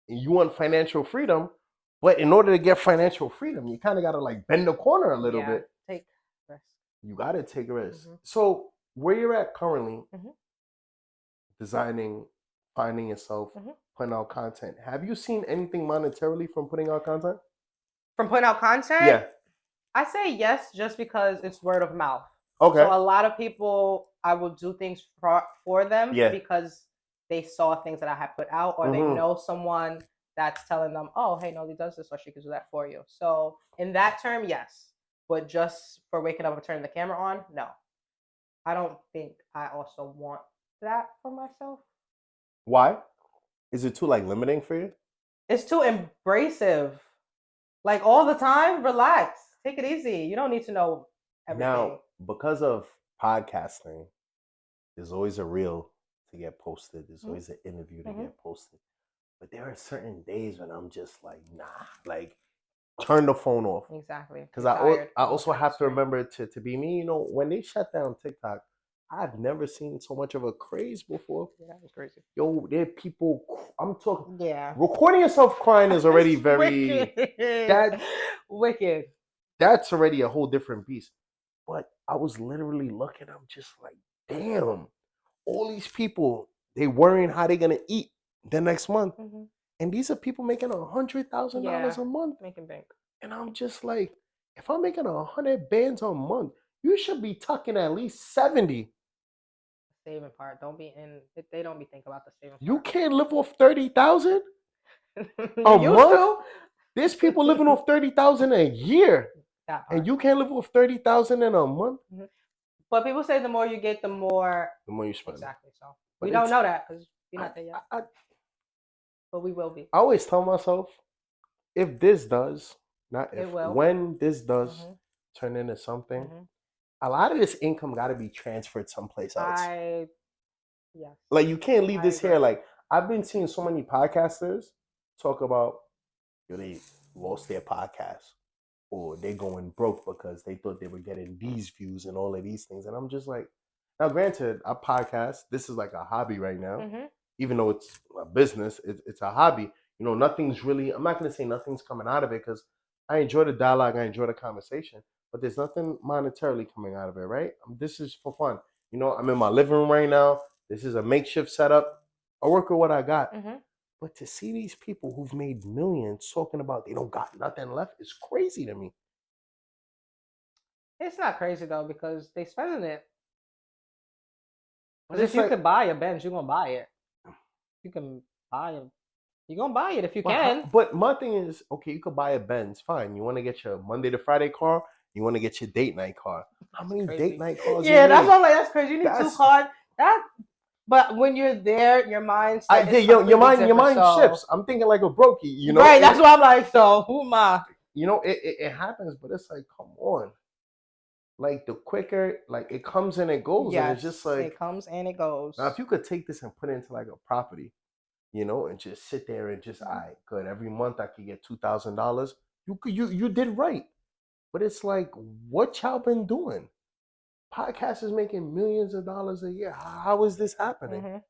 you want financial freedom, but in order to get financial freedom, you kind of got to like bend the corner a little bit. Take risks. You got to take risks. So where you're at currently, designing, finding yourself, putting out content. Have you seen anything monetarily from putting out content? From putting out content? Yeah. I say yes just because it's word of mouth. Okay. So a lot of people, I will do things for them because they saw things that I had put out or they know someone that's telling them, oh, hey, Noli does this or she can do that for you. So in that term, yes. But just for waking up and turning the camera on, no. I don't think I also want that for myself. Why? Is it too like limiting for you? It's too embracive. Like all the time, relax. Take it easy. You don't need to know everything. Now, because of podcasting, there's always a reel to get posted. There's always an interview to get posted. But there are certain days when I'm just like, nah, like turn the phone off. Exactly. Because I also have to remember to be me. You know, when they shut down TikTok, I've never seen so much of a craze before. Yeah, that was crazy. Yo, there are people. I'm talking. Yeah. Recording yourself crying is already very wicked. That's already a whole different beast. But I was literally looking. I'm just like, damn. All these people, they worrying how they're gonna eat the next month, and these are people making $100,000 a month, making bank. And I'm just like, if I'm making 100 bands a month, you should be tucking at least 70. Saving part, they don't be thinking about the saving part. You can't live off 30,000 a month. To? There's people living off 30,000 a year, and you can't live off 30,000 in a month. But people say the more you get, the more you spend. Exactly. So but we don't know that because we're not there yet. But we will be. I always tell myself, if this does, not if, when this does turn into something, a lot of this income got to be transferred someplace else. Like you can't leave this here. Like I've been seeing so many podcasters talk about, they lost their podcast, or they're going broke because they thought they were getting these views and all of these things. And I'm just like, now granted, I podcast. This is like a hobby right now. Even though it's a business, it's a hobby. You know, nothing's really, I'm not going to say nothing's coming out of it because I enjoy the dialogue, I enjoy the conversation, but there's nothing monetarily coming out of it, right? This is for fun. You know, I'm in my living room right now. This is a makeshift setup. I work with what I got. But to see these people who've made millions talking about they don't got nothing left is crazy to me. It's not crazy though, because they spending it. Because if you could buy a Benz, you're going to buy it. You can buy it. You're going to buy it if you can. But my thing is, okay, you could buy a Benz. Fine. You want to get your Monday to Friday car. You want to get your date night car. How many date night cars? Yeah, that's all. Like, that's crazy. You need 2 cars. But when you're there, your mind your mind shifts. I'm thinking like a brokey, you know. Right. That's why I'm like, so who am I? You know, it happens, but it's like, come on. Like the quicker, like it comes and it goes, and it's just like it comes and it goes. Now, if you could take this and put it into like a property, you know, and just sit there and just, all right, good. Every month I could get $2,000. You did right. But it's like, what y'all been doing? Podcast is making millions of dollars a year. How is this happening?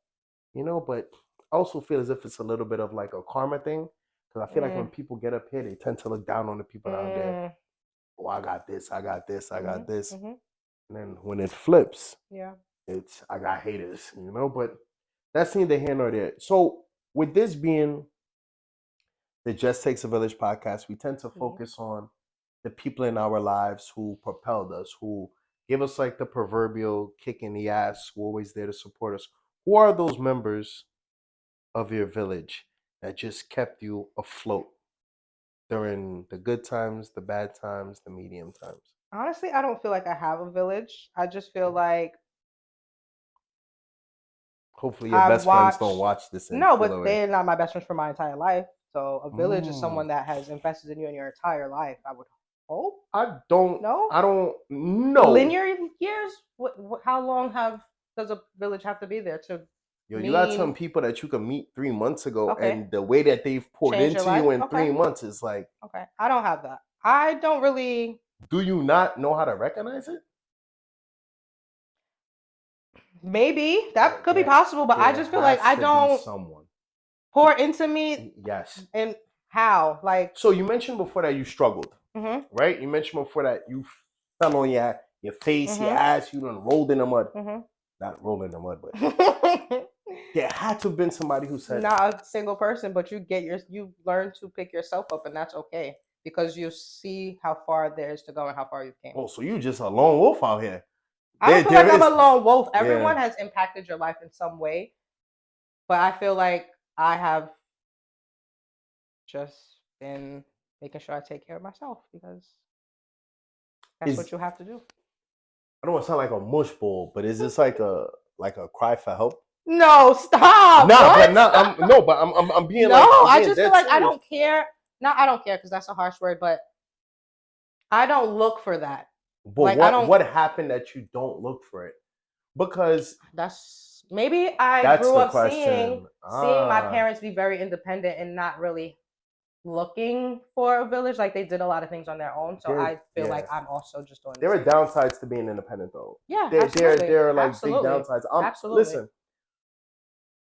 You know, but I also feel as if it's a little bit of like a karma thing, because I feel like when people get up here, they tend to look down on the people down there. Oh, I got this, I got this, I got this. And then when it flips, it's I got haters, you know, but that's neither here nor there. So with this being the Just Takes a Village podcast, we tend to focus on the people in our lives who propelled us, who give us like the proverbial kick in the ass, who are always there to support us. Who are those members of your village that just kept you afloat during the good times, the bad times, the medium times? Honestly, I don't feel like I have a village. I just feel like hopefully your best friends don't watch this. No, but they're not my best friends for my entire life. So a village is someone that has invested in you in your entire life. I would hope. I don't know. Linear years? How long does a village have to be there to? You got some people that you could meet 3 months ago, and the way that they've poured into you in 3 months is like. Okay, I don't have that. I don't really. Do you not know how to recognize it? Maybe that could be possible, but I just feel like I don't pour into me. Yes. And how? Like. So you mentioned before that you struggled, right? You mentioned before that you fell on your face, your ass, you done rolled in the mud. Not rolled in the mud, but there had to have been somebody who said. Not a single person, but you learn to pick yourself up, and that's okay because you see how far there is to go and how far you came. Oh, so you just a lone wolf out here. I don't feel like I'm a lone wolf. Everyone has impacted your life in some way. But I feel like I have just been making sure I take care of myself because that's what you have to do. I don't want to sound like a mush bowl, but is this like a cry for help? No, stop. I'm being I just feel like I don't care. No, I don't care because that's a harsh word, but I don't look for that. But Like I don't. what happened that you don't look for it? Because That's maybe I that's grew the up seeing question. my parents be very independent and not really looking for a village. Like they did a lot of things on their own. So I feel Yeah. like I'm also just doing the There are same thing. downsides to being independent, though. Yeah, There absolutely. are like big Absolutely. downsides. Absolutely. Listen,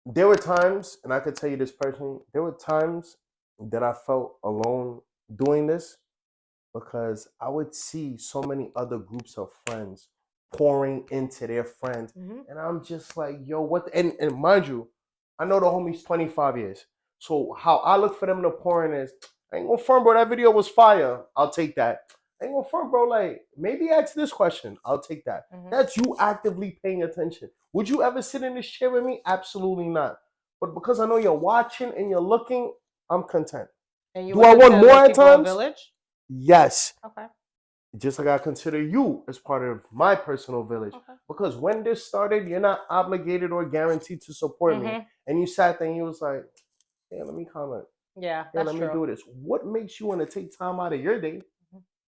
there were times, and I could tell you this personally, there were times that I felt alone doing this because I would see so many other groups of friends pouring into their friends. Mm-hmm. And I'm just like, yo, what? And mind you, I know the homie's 25 years. So how I look for them to pour in is, I ain't gonna front, bro. That video was fire. I'll take that. I ain't gonna front, bro. Like, maybe ask this question. I'll take that. Mm-hmm. That's you actively paying attention. Would you ever sit in this chair with me? Absolutely not. But because I know you're watching and you're looking, I'm content. And you Do would I want consider more those at people a times? village? Yes. Okay. Just like I consider you as part of my personal village. Okay. Because when this started, you're not obligated or guaranteed to support me. And you sat there and you was like, hey, let me comment. Yeah, Hey, that's let me true. do this. What makes you want to take time out of your day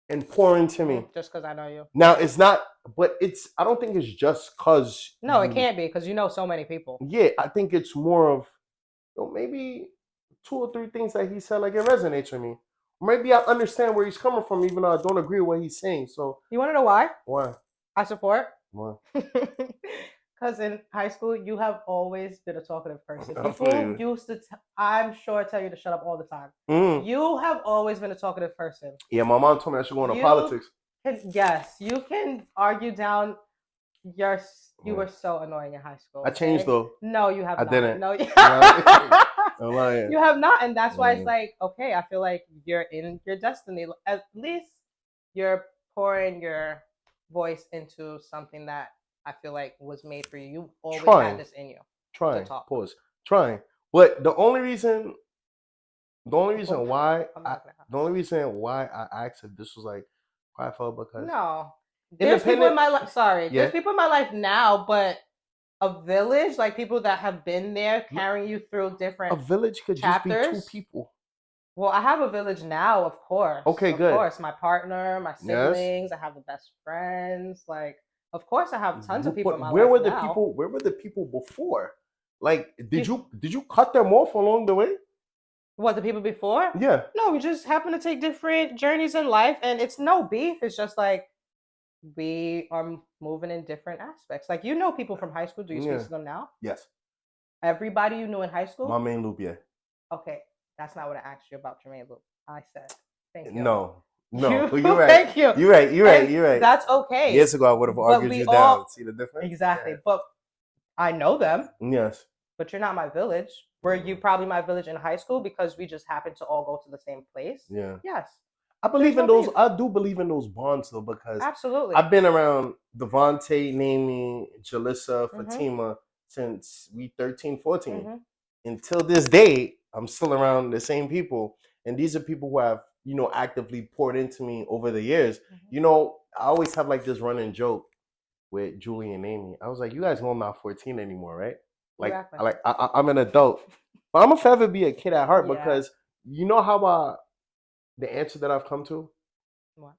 and pour into me? Just because I know you. Now, it's not, but it's, I don't think it's just because. No, it can't be because you know so many people. Yeah, I think it's more of, maybe 2 or 3 things that he said, like it resonates with me. Maybe I understand where he's coming from, even though I don't agree with what he's saying. So you want to know why? Why? I support. Why? Because in high school, you have always been a talkative person. People used to, I'm sure, tell you to shut up all the time. You have always been a talkative person. Yeah, my mom told me I should go into politics. Yes, you can argue down your. You were so annoying in high school. I changed though. No, you have not. Didn't. No, I'm lying. You have not, and that's why it's like, okay, I feel like you're in your destiny. At least you're pouring your voice into something that I feel like was made for you. You always had this in you. Trying. Trying. But the only reason why I asked if this was like why I felt, because there's people in my life. Sorry, there's people in my life now, but a village, like people that have been there carrying you through different. A village could chapters. Just be 2 people. Well, I have a village now, of course. Okay, good. Of course, my partner, my siblings. Yes. I have the best friends. Like, of course, I have tons of people in my life now. Where were the people before? Like, did you cut them off along the way? What, the people before? Yeah. No, we just happen to take different journeys in life, and it's no beef. It's just like we are moving in different aspects. Like, you know people from high school. Do you speak to them now? Yes. Everybody you knew in high school? My main loop, yeah. Okay, that's not what I asked you about your main loop. I said, thank you. No, you're right. Thank you. You're right. That's okay. Years ago, I would have argued you down. See the difference? Exactly. Yeah. But I know them. Yes. But you're not my village. Were you probably my village in high school because we just happened to all go to the same place? Yeah. Yes. I believe in those. I do believe in those bonds though, because absolutely I've been around Devontae, Nami, Jalissa, Fatima since we 13, 14. Until this day, I'm still around the same people, and these are people who have actively poured into me over the years. I always have like this running joke with Julie and Amy. I was like, you guys know I'm not 14 anymore, right? Like, exactly. I'm an adult, but I'm gonna forever be a kid at heart because you know how the answer that I've come to. What?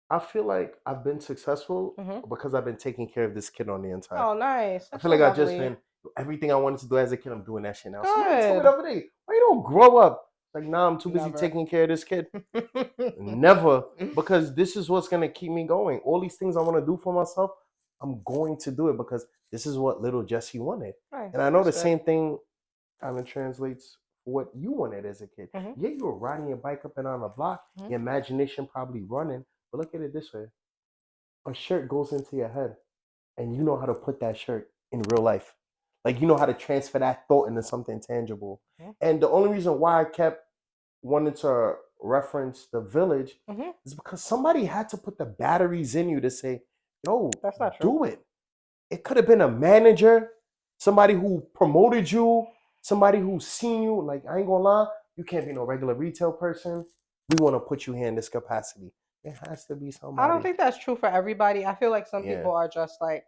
I feel like I've been successful because I've been taking care of this kid on the inside. Oh, nice! That's I feel like I've just been everything I wanted to do as a kid. I'm doing that shit now. Somebody told me the other day, why you don't grow up? Like, nah, I'm too busy taking care of this kid. Never, because this is what's gonna keep me going. All these things I want to do for myself, I'm going to do it because this is what little Jesse wanted. Right. And I know the same thing kind of translates for what you wanted as a kid. Yeah, you were riding your bike up and down the block, your imagination probably running. But look at it this way. A shirt goes into your head and you know how to put that shirt in real life. Like, you know how to transfer that thought into something tangible. And the only reason why I kept wanting to reference the village is because somebody had to put the batteries in you to say, yo, that's not true. Do it. It could have been a manager, somebody who promoted you, somebody who's seen you. Like, I ain't gonna lie, you can't be no regular retail person. We want to put you here in this capacity. It has to be somebody. I don't think that's true for everybody. I feel like some people are just like,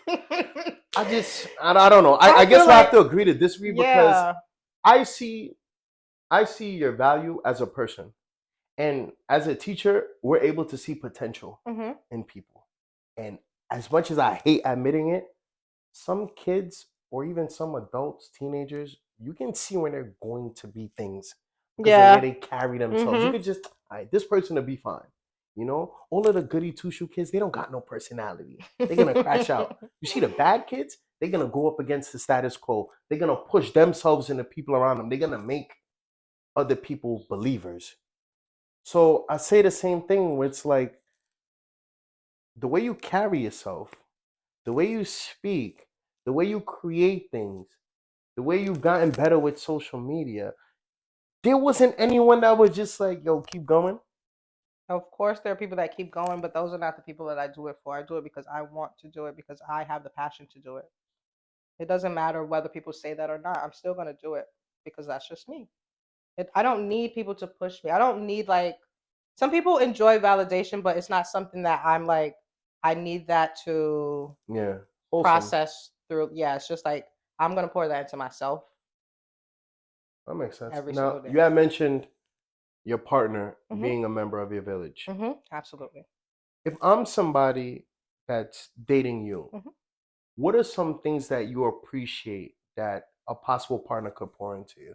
I don't know. I guess I have to agree to disagree because I see your value as a person. And as a teacher, we're able to see potential Mm-hmm. in people. And as much as I hate admitting it, some kids or even some adults, teenagers, you can see when they're going to be things because the way Yeah. they carry themselves. You Mm-hmm. could just, all right, this person will be fine. You know, all of the goody two shoe kids, they don't got no personality. They're gonna crash out. You see the bad kids, they're gonna go up against the status quo. They're gonna push themselves and the people around them. They're gonna make other people believers. So I say the same thing where it's like the way you carry yourself, the way you speak, the way you create things, the way you've gotten better with social media. There wasn't anyone that was just like, yo, keep going. Of course, there are people that keep going, but those are not the people that I do it for. I do it because I want to do it, because I have the passion to do it. It doesn't matter whether people say that or not. I'm still going to do it because that's just me. I don't need people to push me. I don't need, like, some people enjoy validation, but it's not something that I'm like, I need that to Yeah, wholesome. process through. Yeah, it's just like, I'm going to pour that into myself That makes sense. every Now, single day. you had mentioned your partner Mm-hmm. being a member of your village. Mm-hmm. Absolutely. If I'm somebody that's dating you, Mm-hmm. what are some things that you appreciate that a possible partner could pour into you?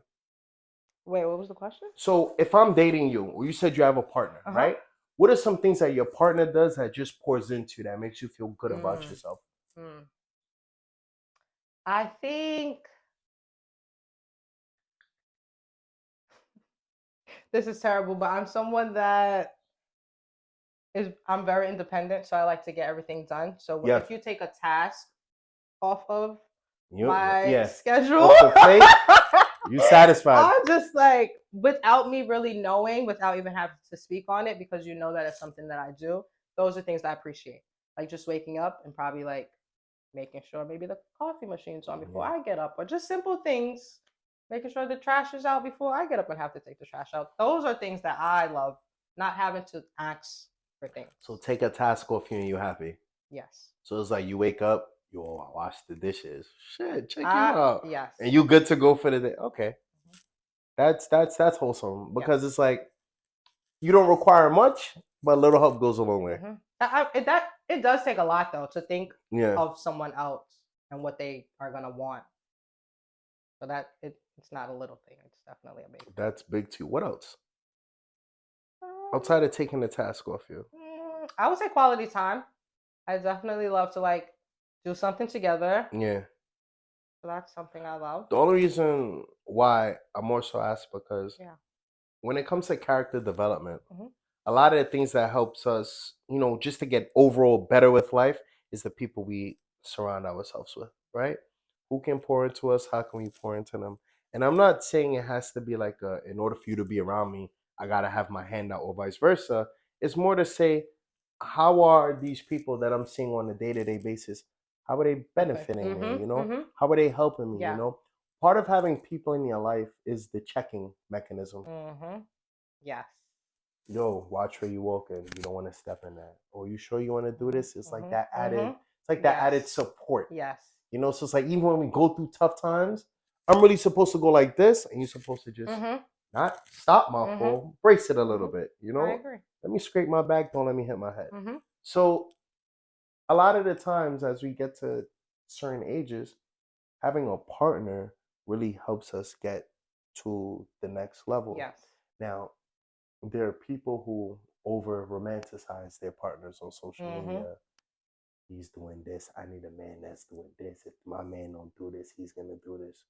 Wait, what was the question? So if I'm dating you, or you said you have a partner, Uh-huh. right? What are some things that your partner does that just pours into you that makes you feel good about Mm. yourself? Mm. I think this is terrible, but I'm someone that I'm very independent, so I like to get everything done. So Yes. if you take a task off of You, my yeah. schedule, Off the plate, you satisfied. I'm just like, without me really knowing, without even having to speak on it, because you know that it's something that I do. Those are things that I appreciate, like just waking up and probably like making sure maybe the coffee machine's on before I get up, or just simple things, making sure the trash is out before I get up and have to take the trash out. Those are things that I love, not having to ask for things. So take a task off you and you happy. Yes. So it's like you wake up, you wash the dishes. Shit, check you out. Yes. And you good to go for the day. Okay. That's wholesome Yeah. because it's like you don't require much, but a little help goes a long way. It does take a lot though to think Yeah. of someone else and what they are gonna want. So it's not a little thing. It's definitely a big thing. That's big too. What else? Um, Outside of taking the task off you. I would say quality time. I definitely love to like do something together. Yeah. So that's something I love. The only reason why I'm more so asked because Yeah. when it comes to character development, Mhm. a lot of the things that helps us, just to get overall better with life is the people we surround ourselves with, right? Who can pour into us? How can we pour into them? And I'm not saying it has to be like in order for you to be around me, I gotta have my hand out or vice versa. It's more to say, how are these people that I'm seeing on a day-to-day basis, how are they benefiting me? Mm-hmm. Mm-hmm. How are they helping me? Yeah. Part of having people in your life is the checking mechanism. Mm-hmm. Yes. Yo, watch where you walking. You don't want to step in that. Or you sure you want to do this? It's like that added. Mm-hmm. It's like that added Yes. support. Yes. So it's like even when we go through tough times, I'm really supposed to go like this, and you're supposed to just Mm-hmm. not stop my Mm-hmm. fall, brace it a little Mm-hmm. bit. I agree. Let me scrape my back. Don't let me hit my head. Mm-hmm. So a lot of the times, as we get to certain ages, having a partner really helps us get to the next level. Yes. Now, there are people who over romanticize their partners on social media. He's doing this. I need a man that's doing this. If my man don't do this, he's gonna do this.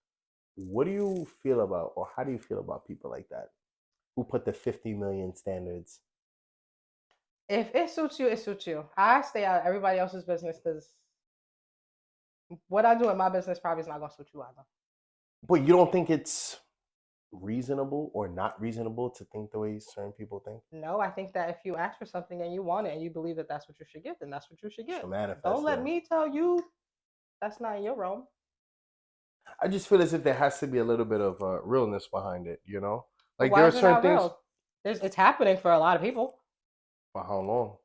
What do you feel about, or how do you feel about people like that who put the 50 million standards? If it suits you, it suits you. I stay out of everybody else's business because what I do in my business probably is not gonna suit you either. But you don't think it's reasonable or not reasonable to think the way certain people think? No, I think that if you ask for something and you want it and you believe that that's what you should get, then that's what you should get. So manifest Don't let it. me tell you that's not in your realm. I just feel as if there has to be a little bit of realness behind it, Like Why there are is it certain not things. real? It's happening for a lot of people. For how long?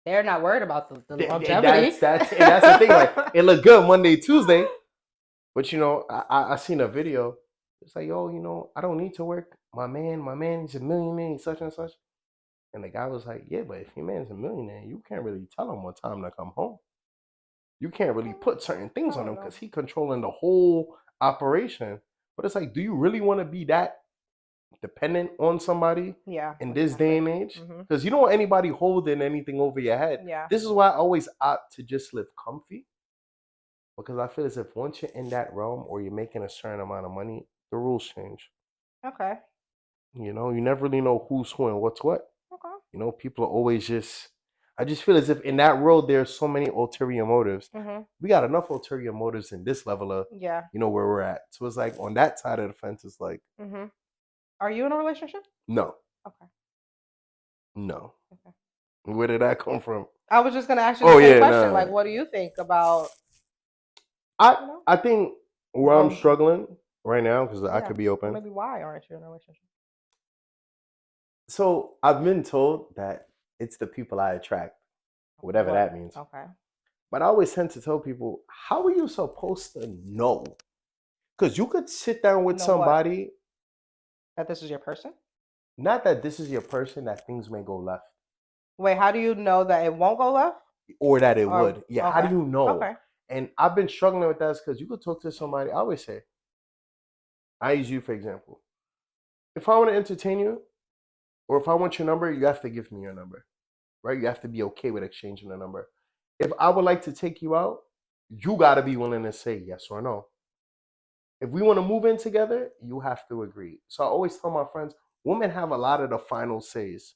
They're not worried about the longevity. That's the thing. Like it looked good Monday, Tuesday, but I seen a video. It's like, yo, I don't need to work. my man, he's a millionaire, he's such and such. And the guy was like, yeah, but if your man's a millionaire, you can't really tell him what time to come home. You can't really put certain things I on don't him know. because he controlling the whole operation. But it's like, do you really want to be that dependent on somebody Yeah, in this day exactly. and age? Mm-hmm. Because you don't want anybody holding anything over your head. Yeah. This is why I always opt to just live comfy. Because I feel as if once you're in that realm or you're making a certain amount of money, the rules change. Okay. You know, you never really know who's who and what's what. Okay. You know, people are always just. I just feel as if in that world there's so many ulterior motives. Mm-hmm. We got enough ulterior motives in this level of, Yeah. you know, where we're at. So it's like on that side of the fence, it's like, Mm-hmm. Are you in a relationship? no, Okay. no. Okay. Where did that come from? I was just gonna ask you Oh the same yeah, question. no. Like, what do you think about, I you know? I think where I'm Oh, struggling right now because I yeah. could be Or open. maybe why aren't you in a relationship? So I've been told that it's the people I attract, whatever What? that means. Okay. But I always tend to tell people, how are you supposed to know? Because you could sit down with Know what? somebody, That this is your person? not that this is your person, that things may go left Wait, how do you know that it won't go left? or that it Or would. Yeah, how do okay. you know? Okay. And I've been struggling with that because you could talk to somebody. I always say, I use you for example. If I want to entertain you or if I want your number, you have to give me your number, right? You have to be okay with exchanging the number. If I would like to take you out, you got to be willing to say yes or no. If we want to move in together, you have to agree. So I always tell my friends, women have a lot of the final says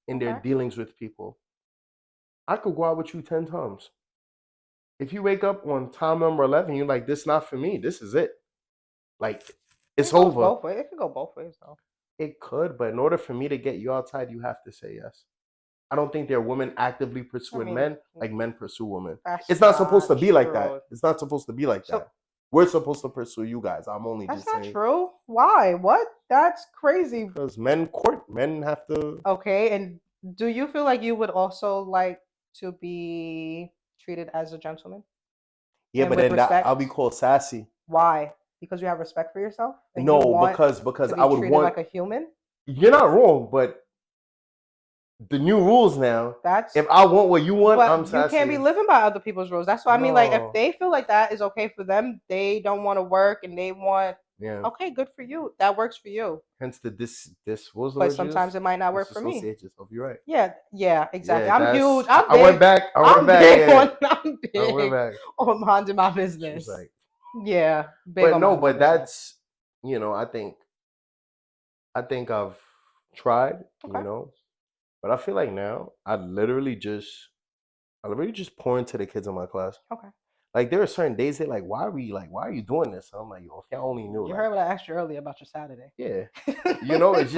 in their Okay. dealings with people. I could go out with you 10 times. If you wake up on time number 11, you're like, this not for me. This is it. Like, It it's goes over. both ways. It could go both ways though. It could, but in order for me to get you outside, you have to say yes. I don't think there are women actively I pursuing mean, men like men pursue women. that's It's not supposed to not be like that. true. It's not supposed to be like So that. We're supposed to pursue you guys. I'm only that's just not saying. true. Why? What? That's crazy. Because men court, men have to. Okay, and do you feel like you would also like to be treated as a gentleman Yeah, and but with then that, I'll respect? be called sassy. Why? Because you have respect for yourself and you No, want because to I be would treated want. like a human? You're not wrong, but the new rules now. That's If I want what you want, I'm but you can't be sassy. living by other people's rules. That's why I mean, like, if No. they feel like that is okay for them, they don't want to work and they want, Yeah. okay, good for you. That works for you. Hence the this what was the But word you used? sometimes it might not work for me. Disassociate yourself. You're right. Yeah, exactly. Yeah, I'm that's. huge. I'm I went big. back. I went I'm back. big Yeah, on I'm I went big back. on minding my She was business. like, Yeah, big but on no, minding my but business. that's I think I've tried, Okay. but I feel like now I literally just pour into the kids in my class. Okay. Like there are certain days they're like, why are you doing this? And I'm like, yo, if y'all only knew, You like, heard what I asked you earlier about your Saturday. yeah, it's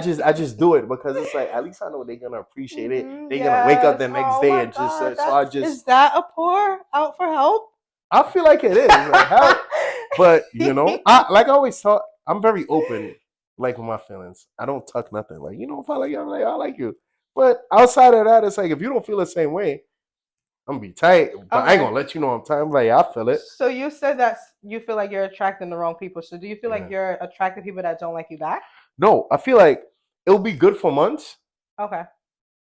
just, I just do it because it's like at least I know they're gonna appreciate it. They're gonna wake up Yes. the next Oh day my and just God. so I Is just that a pour out for help? I feel like it is like how, but I always thought I'm very open, like with my feelings. I don't tuck nothing. Like if I like you, I'm like I like you. But outside of that, it's like if you don't feel the same way, I'm gonna be tight. But I ain't Okay. gonna let you know I'm tight. I'm like I feel it. So you said that you feel like you're attracting the wrong people. So do you feel like Yeah. you're attracting people that don't like you back? No, I feel like it'll be good for months. Okay.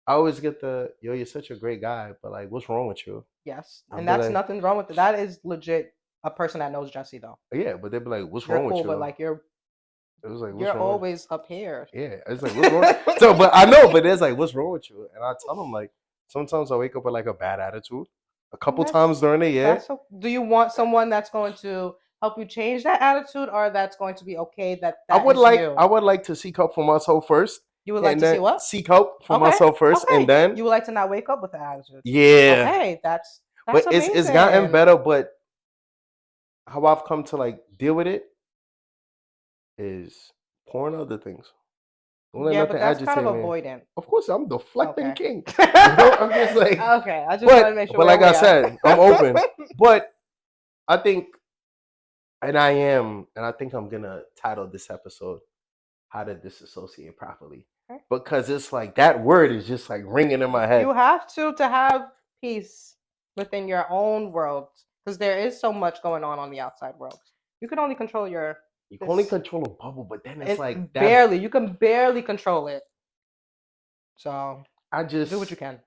I always get you're such a great guy, but like, what's wrong with you? Yes. I'll And be that's like, nothing wrong with it. That is legit a person that knows Jesse though. yeah, but they'd be like, what's You're wrong with cool, but you? like you're It was like, what's you're wrong with always up here. Yeah, it's like, what's wrong? So, but I know, but there's like, what's wrong with you? And I tell them like, sometimes I wake up with like a bad attitude. A couple times during the year, Do you want someone that's going to help you change that attitude, or that's going to be okay that I that would is like, you? I would like to seek help for myself first, You would like and to see then what? seek help for Okay. myself first, and Okay. then You would like to not wake up with the attitude. yeah. Okay, that's But it's gotten amazing. better. But how I've come to like deal with it is pouring other things. Don't let Yeah, but nothing that's kind of agitate me. avoidant. Of course, I'm deflecting Okay. king. I'm just like, Okay, I just want to make sure but where like we I at. said, I'm open. But I think, and I think I'm gonna title this episode "How to Disassociate Properly," Okay. because it's like that word is just like ringing in my head. You have to have peace within your own world because there is so much going on the outside world. You can only control your You can only control a bubble, but then it's like that. barely. You can barely control it. So I just do what you can.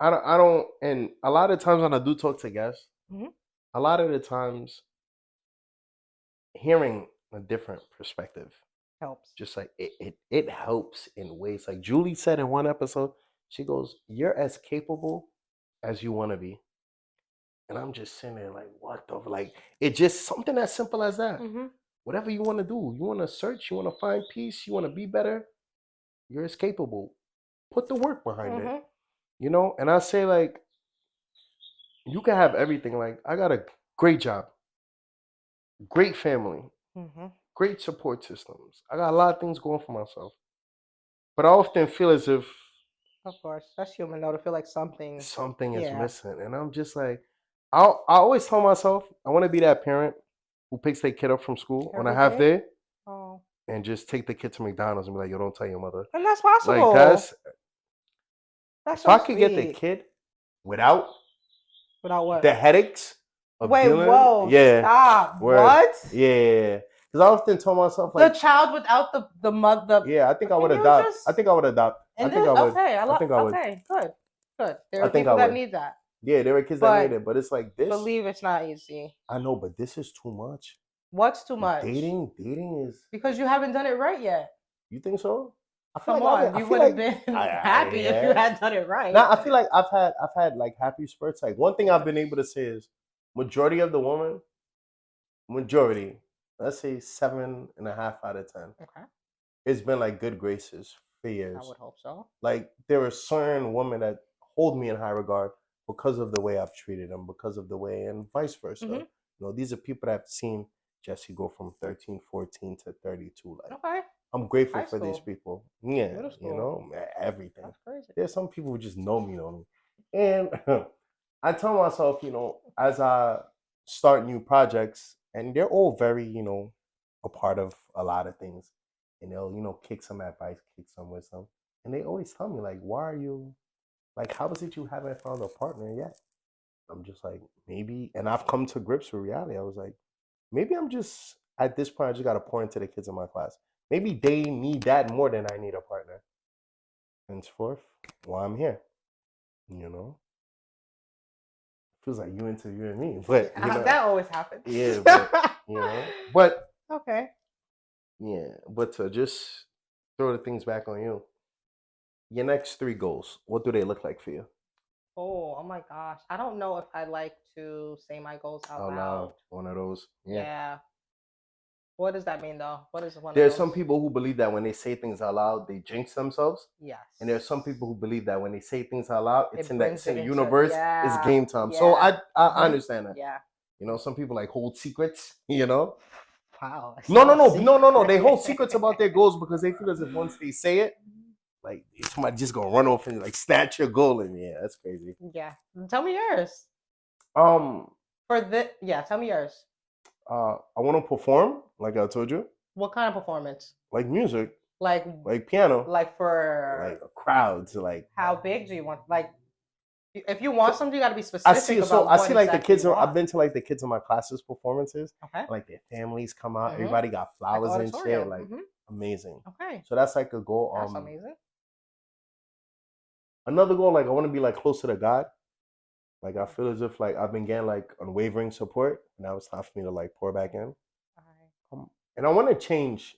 I don't, and a lot of times when I do talk to guests, Mhm. a lot of the times hearing a different perspective, Helps. just like it helps in ways. Like Julie said in one episode, she goes, "You're as capable as you want to be," and I'm just sitting there like, "What the like?" It's just something as simple as that. Mm-hmm. Whatever you want to do, you want to search, you want to find peace, you want to be better. You're as capable. Put the work behind it, Mm-hmm. And I say like, you can have everything. Like I got a great job, great family, Mm-hmm. great support systems. I got a lot of things going for myself. But I often feel as if Of course, that's human though to feel like something. something is Yeah. missing. And I'm just like, I always tell myself, I want to be that parent who picks their kid up from school on a Every half day. day Oh. and just take the kid to McDonald's and be like, yo, don't tell your mother. And that's Like, possible. That's if so I could get the sweet. kid without Without what? the headaches of Wait, dealing, whoa, yeah, stop. word, What? yeah. Because I often tell myself, The like, child without the mother. yeah, I think I would Can you adopt. I just think I would adopt. I and think then I would. okay, I think I would. okay, good. Good. There I are think I people that would. need that. Yeah, there were kids that need But it, but it's like this. believe it's not easy. I know, but this is too much. What's too much? Dating is. Because you haven't done it right yet. You think so? I feel Come like on, I you feel would have like been happy if you yeah. had done it right. Now I feel like I've had like happy spurts. Like one thing I've been able to say is majority of the woman, majority, let's say 7.5 out of 10, Okay. it's been like good graces for I years. would hope so. Like there are certain women that hold me in high regard because of the way I've treated them, because of the way, and vice versa. Mhm. These are people that have seen Jesse go from 13, 14 to 32. Like Okay. I'm grateful High for these school. people. Yeah, Middle school. everything. That's crazy. There's some people who just know me. And I tell myself, as I start new projects, and they're all very, a part of a lot of things. And they'll, kick some advice, kick some wisdom. And they always tell me, like, why are you, like, how is it you haven't found a partner yet? I'm just like, maybe. And I've come to grips with reality. I was like, maybe I'm just, at this point, I just got to pour into the kids in my class. Maybe they need that more than I need a partner. Henceforth, why I'm here, you know? Feels like you interviewing me, but That always happens. yeah, but Okay. yeah, but to just throw the things back on you. Your next 3 goals, what do they look like for you? Oh my gosh. I don't know if I like to say my goals out Out loud. loud, one of those. Yeah. What does that mean though? What is one There's of some those? people who believe that when they say things out loud, they jinx themselves. Yes. And there's some people who believe that when they say things out loud, it's It in that brings it same into universe. It's game time. So yeah. I understand that. Yeah. Some people like hold secrets. Wow. it's No, no, not a no, no, no, no. They secret. hold secrets about their goals because they feel as if once they say it, like somebody just gonna run off and like snatch your goal. And yeah, that's crazy. Yeah. Tell me yours. Um, Tell me yours. I want to perform, like I told you, What kind of performance? like music, Like like piano, like for like crowds, like how big do you want? Like if you want something, you got to be I specific see. about So I what see like the exactly kids. you I've want. been to like the kids in my classes performances. Okay. Like their families come out. Mhm. Everybody got Like flowers and shit. auditorium. Like Mhm. amazing. Okay. So that's like a goal. That's amazing. Another goal, like I want to be like closer to God. Like I feel as if like I've been getting like unwavering support. Now it's time for me to like pour back in. And I want to change.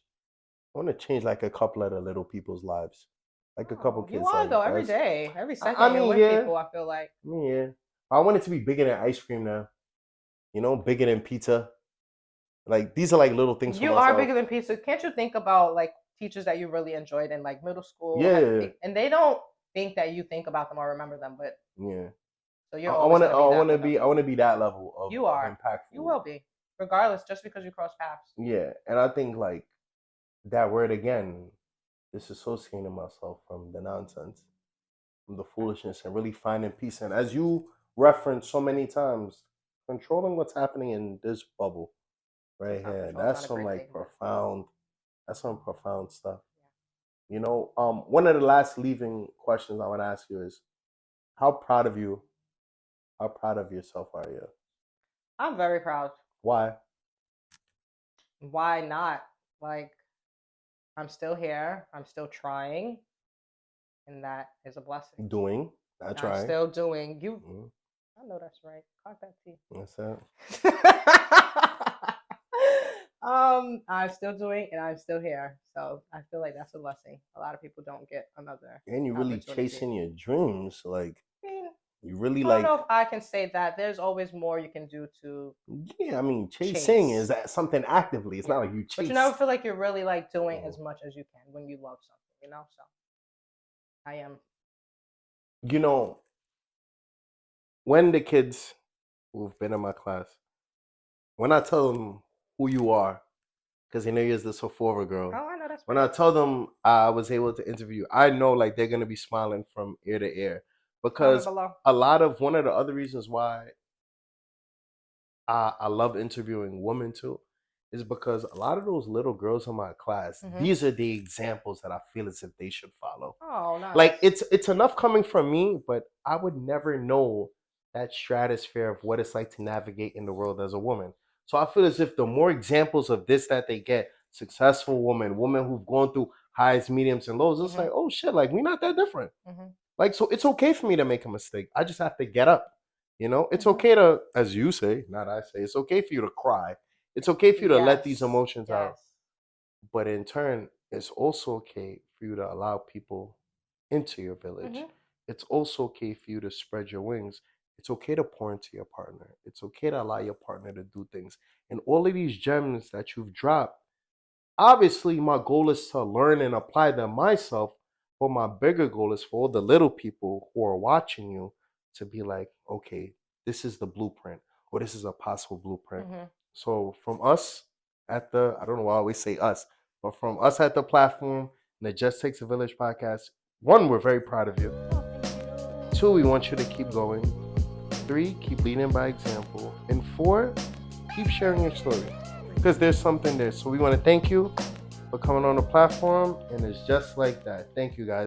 I want to change like a couple of the little people's lives, like a couple kids. You are like though every that's- day, every second. I You're mean, with yeah. people. I feel like. Yeah. I want it to be bigger than ice cream now. Bigger than pizza. Like these are like little things for You are myself. bigger than pizza. Can't you think about like teachers that you really enjoyed in like middle school? Yeah. And they don't think that you think about them or remember them, but Yeah. so you're I always want to. gonna be I that want to for be. them. I want to be that level of, You are. impactful. You will be, regardless, just because you cross paths. Yeah, and I think like that word again, disassociating myself from the nonsense, from the foolishness, and really finding peace. And as you referenced so many times, controlling what's happening in this bubble right here. Self-control is That's not a some great like thing, but profound. That's some profound stuff. One of the last leaving questions I want to ask you is, how proud of you? How proud of yourself are you? I'm very proud. Why? Why not? like I'm still here. I'm still trying, and that is a blessing. Doing, I try. I'm still doing. I know that's right. Cock that tea. That's it. I'm still doing, and I'm still here. So I feel like that's a blessing. A lot of people don't get another. And you're really opportunity. chasing your dreams, like I mean, you really I like. don't know if I can say that. There's always more you can do to. Yeah, I mean, chasing Chase. is that something actively. It's not like you chase. But you never feel like you're really like doing as much as you can when you love something, you know? So I am. You know, when the kids who've been in my class, when I tell them who you are, because they know you're the Sephora girl. Oh, I know that's when right. I tell them I was able to interview, I know like they're gonna be smiling from ear to ear because a lot of one of the other reasons why I love interviewing women too is because a lot of those little girls in my class, these are the examples that I feel as if they should follow. Oh, nice. Like it's enough coming from me, but I would never know that stratosphere of what it's like to navigate in the world as a woman. So I feel as if the more examples of this that they get, successful women who've gone through highs, mediums, and lows, it's like, oh shit, like we're not that different. Like, so it's okay for me to make a mistake. I just have to get up. You know, it's okay to, as you say, not I say, it's okay for you to cry. It's okay for you to let these emotions out. But in turn, it's also okay for you to allow people into your village. It's also okay for you to spread your wings. It's okay to pour into your partner. It's okay to allow your partner to do things. And all of these gems that you've dropped, obviously my goal is to learn and apply them myself. But my bigger goal is for all the little people who are watching you to be like, okay, this is the blueprint, or this is a possible blueprint. So from us at the, I don't know why I always say us, but from us at the platform, the Just Takes a Village podcast, one, we're very proud of you. Two, we want you to keep going. Three, keep leading by example. And four, keep sharing your story, because there's something there. So we want to thank you for coming on the platform, and it's just like that. Thank you, guys.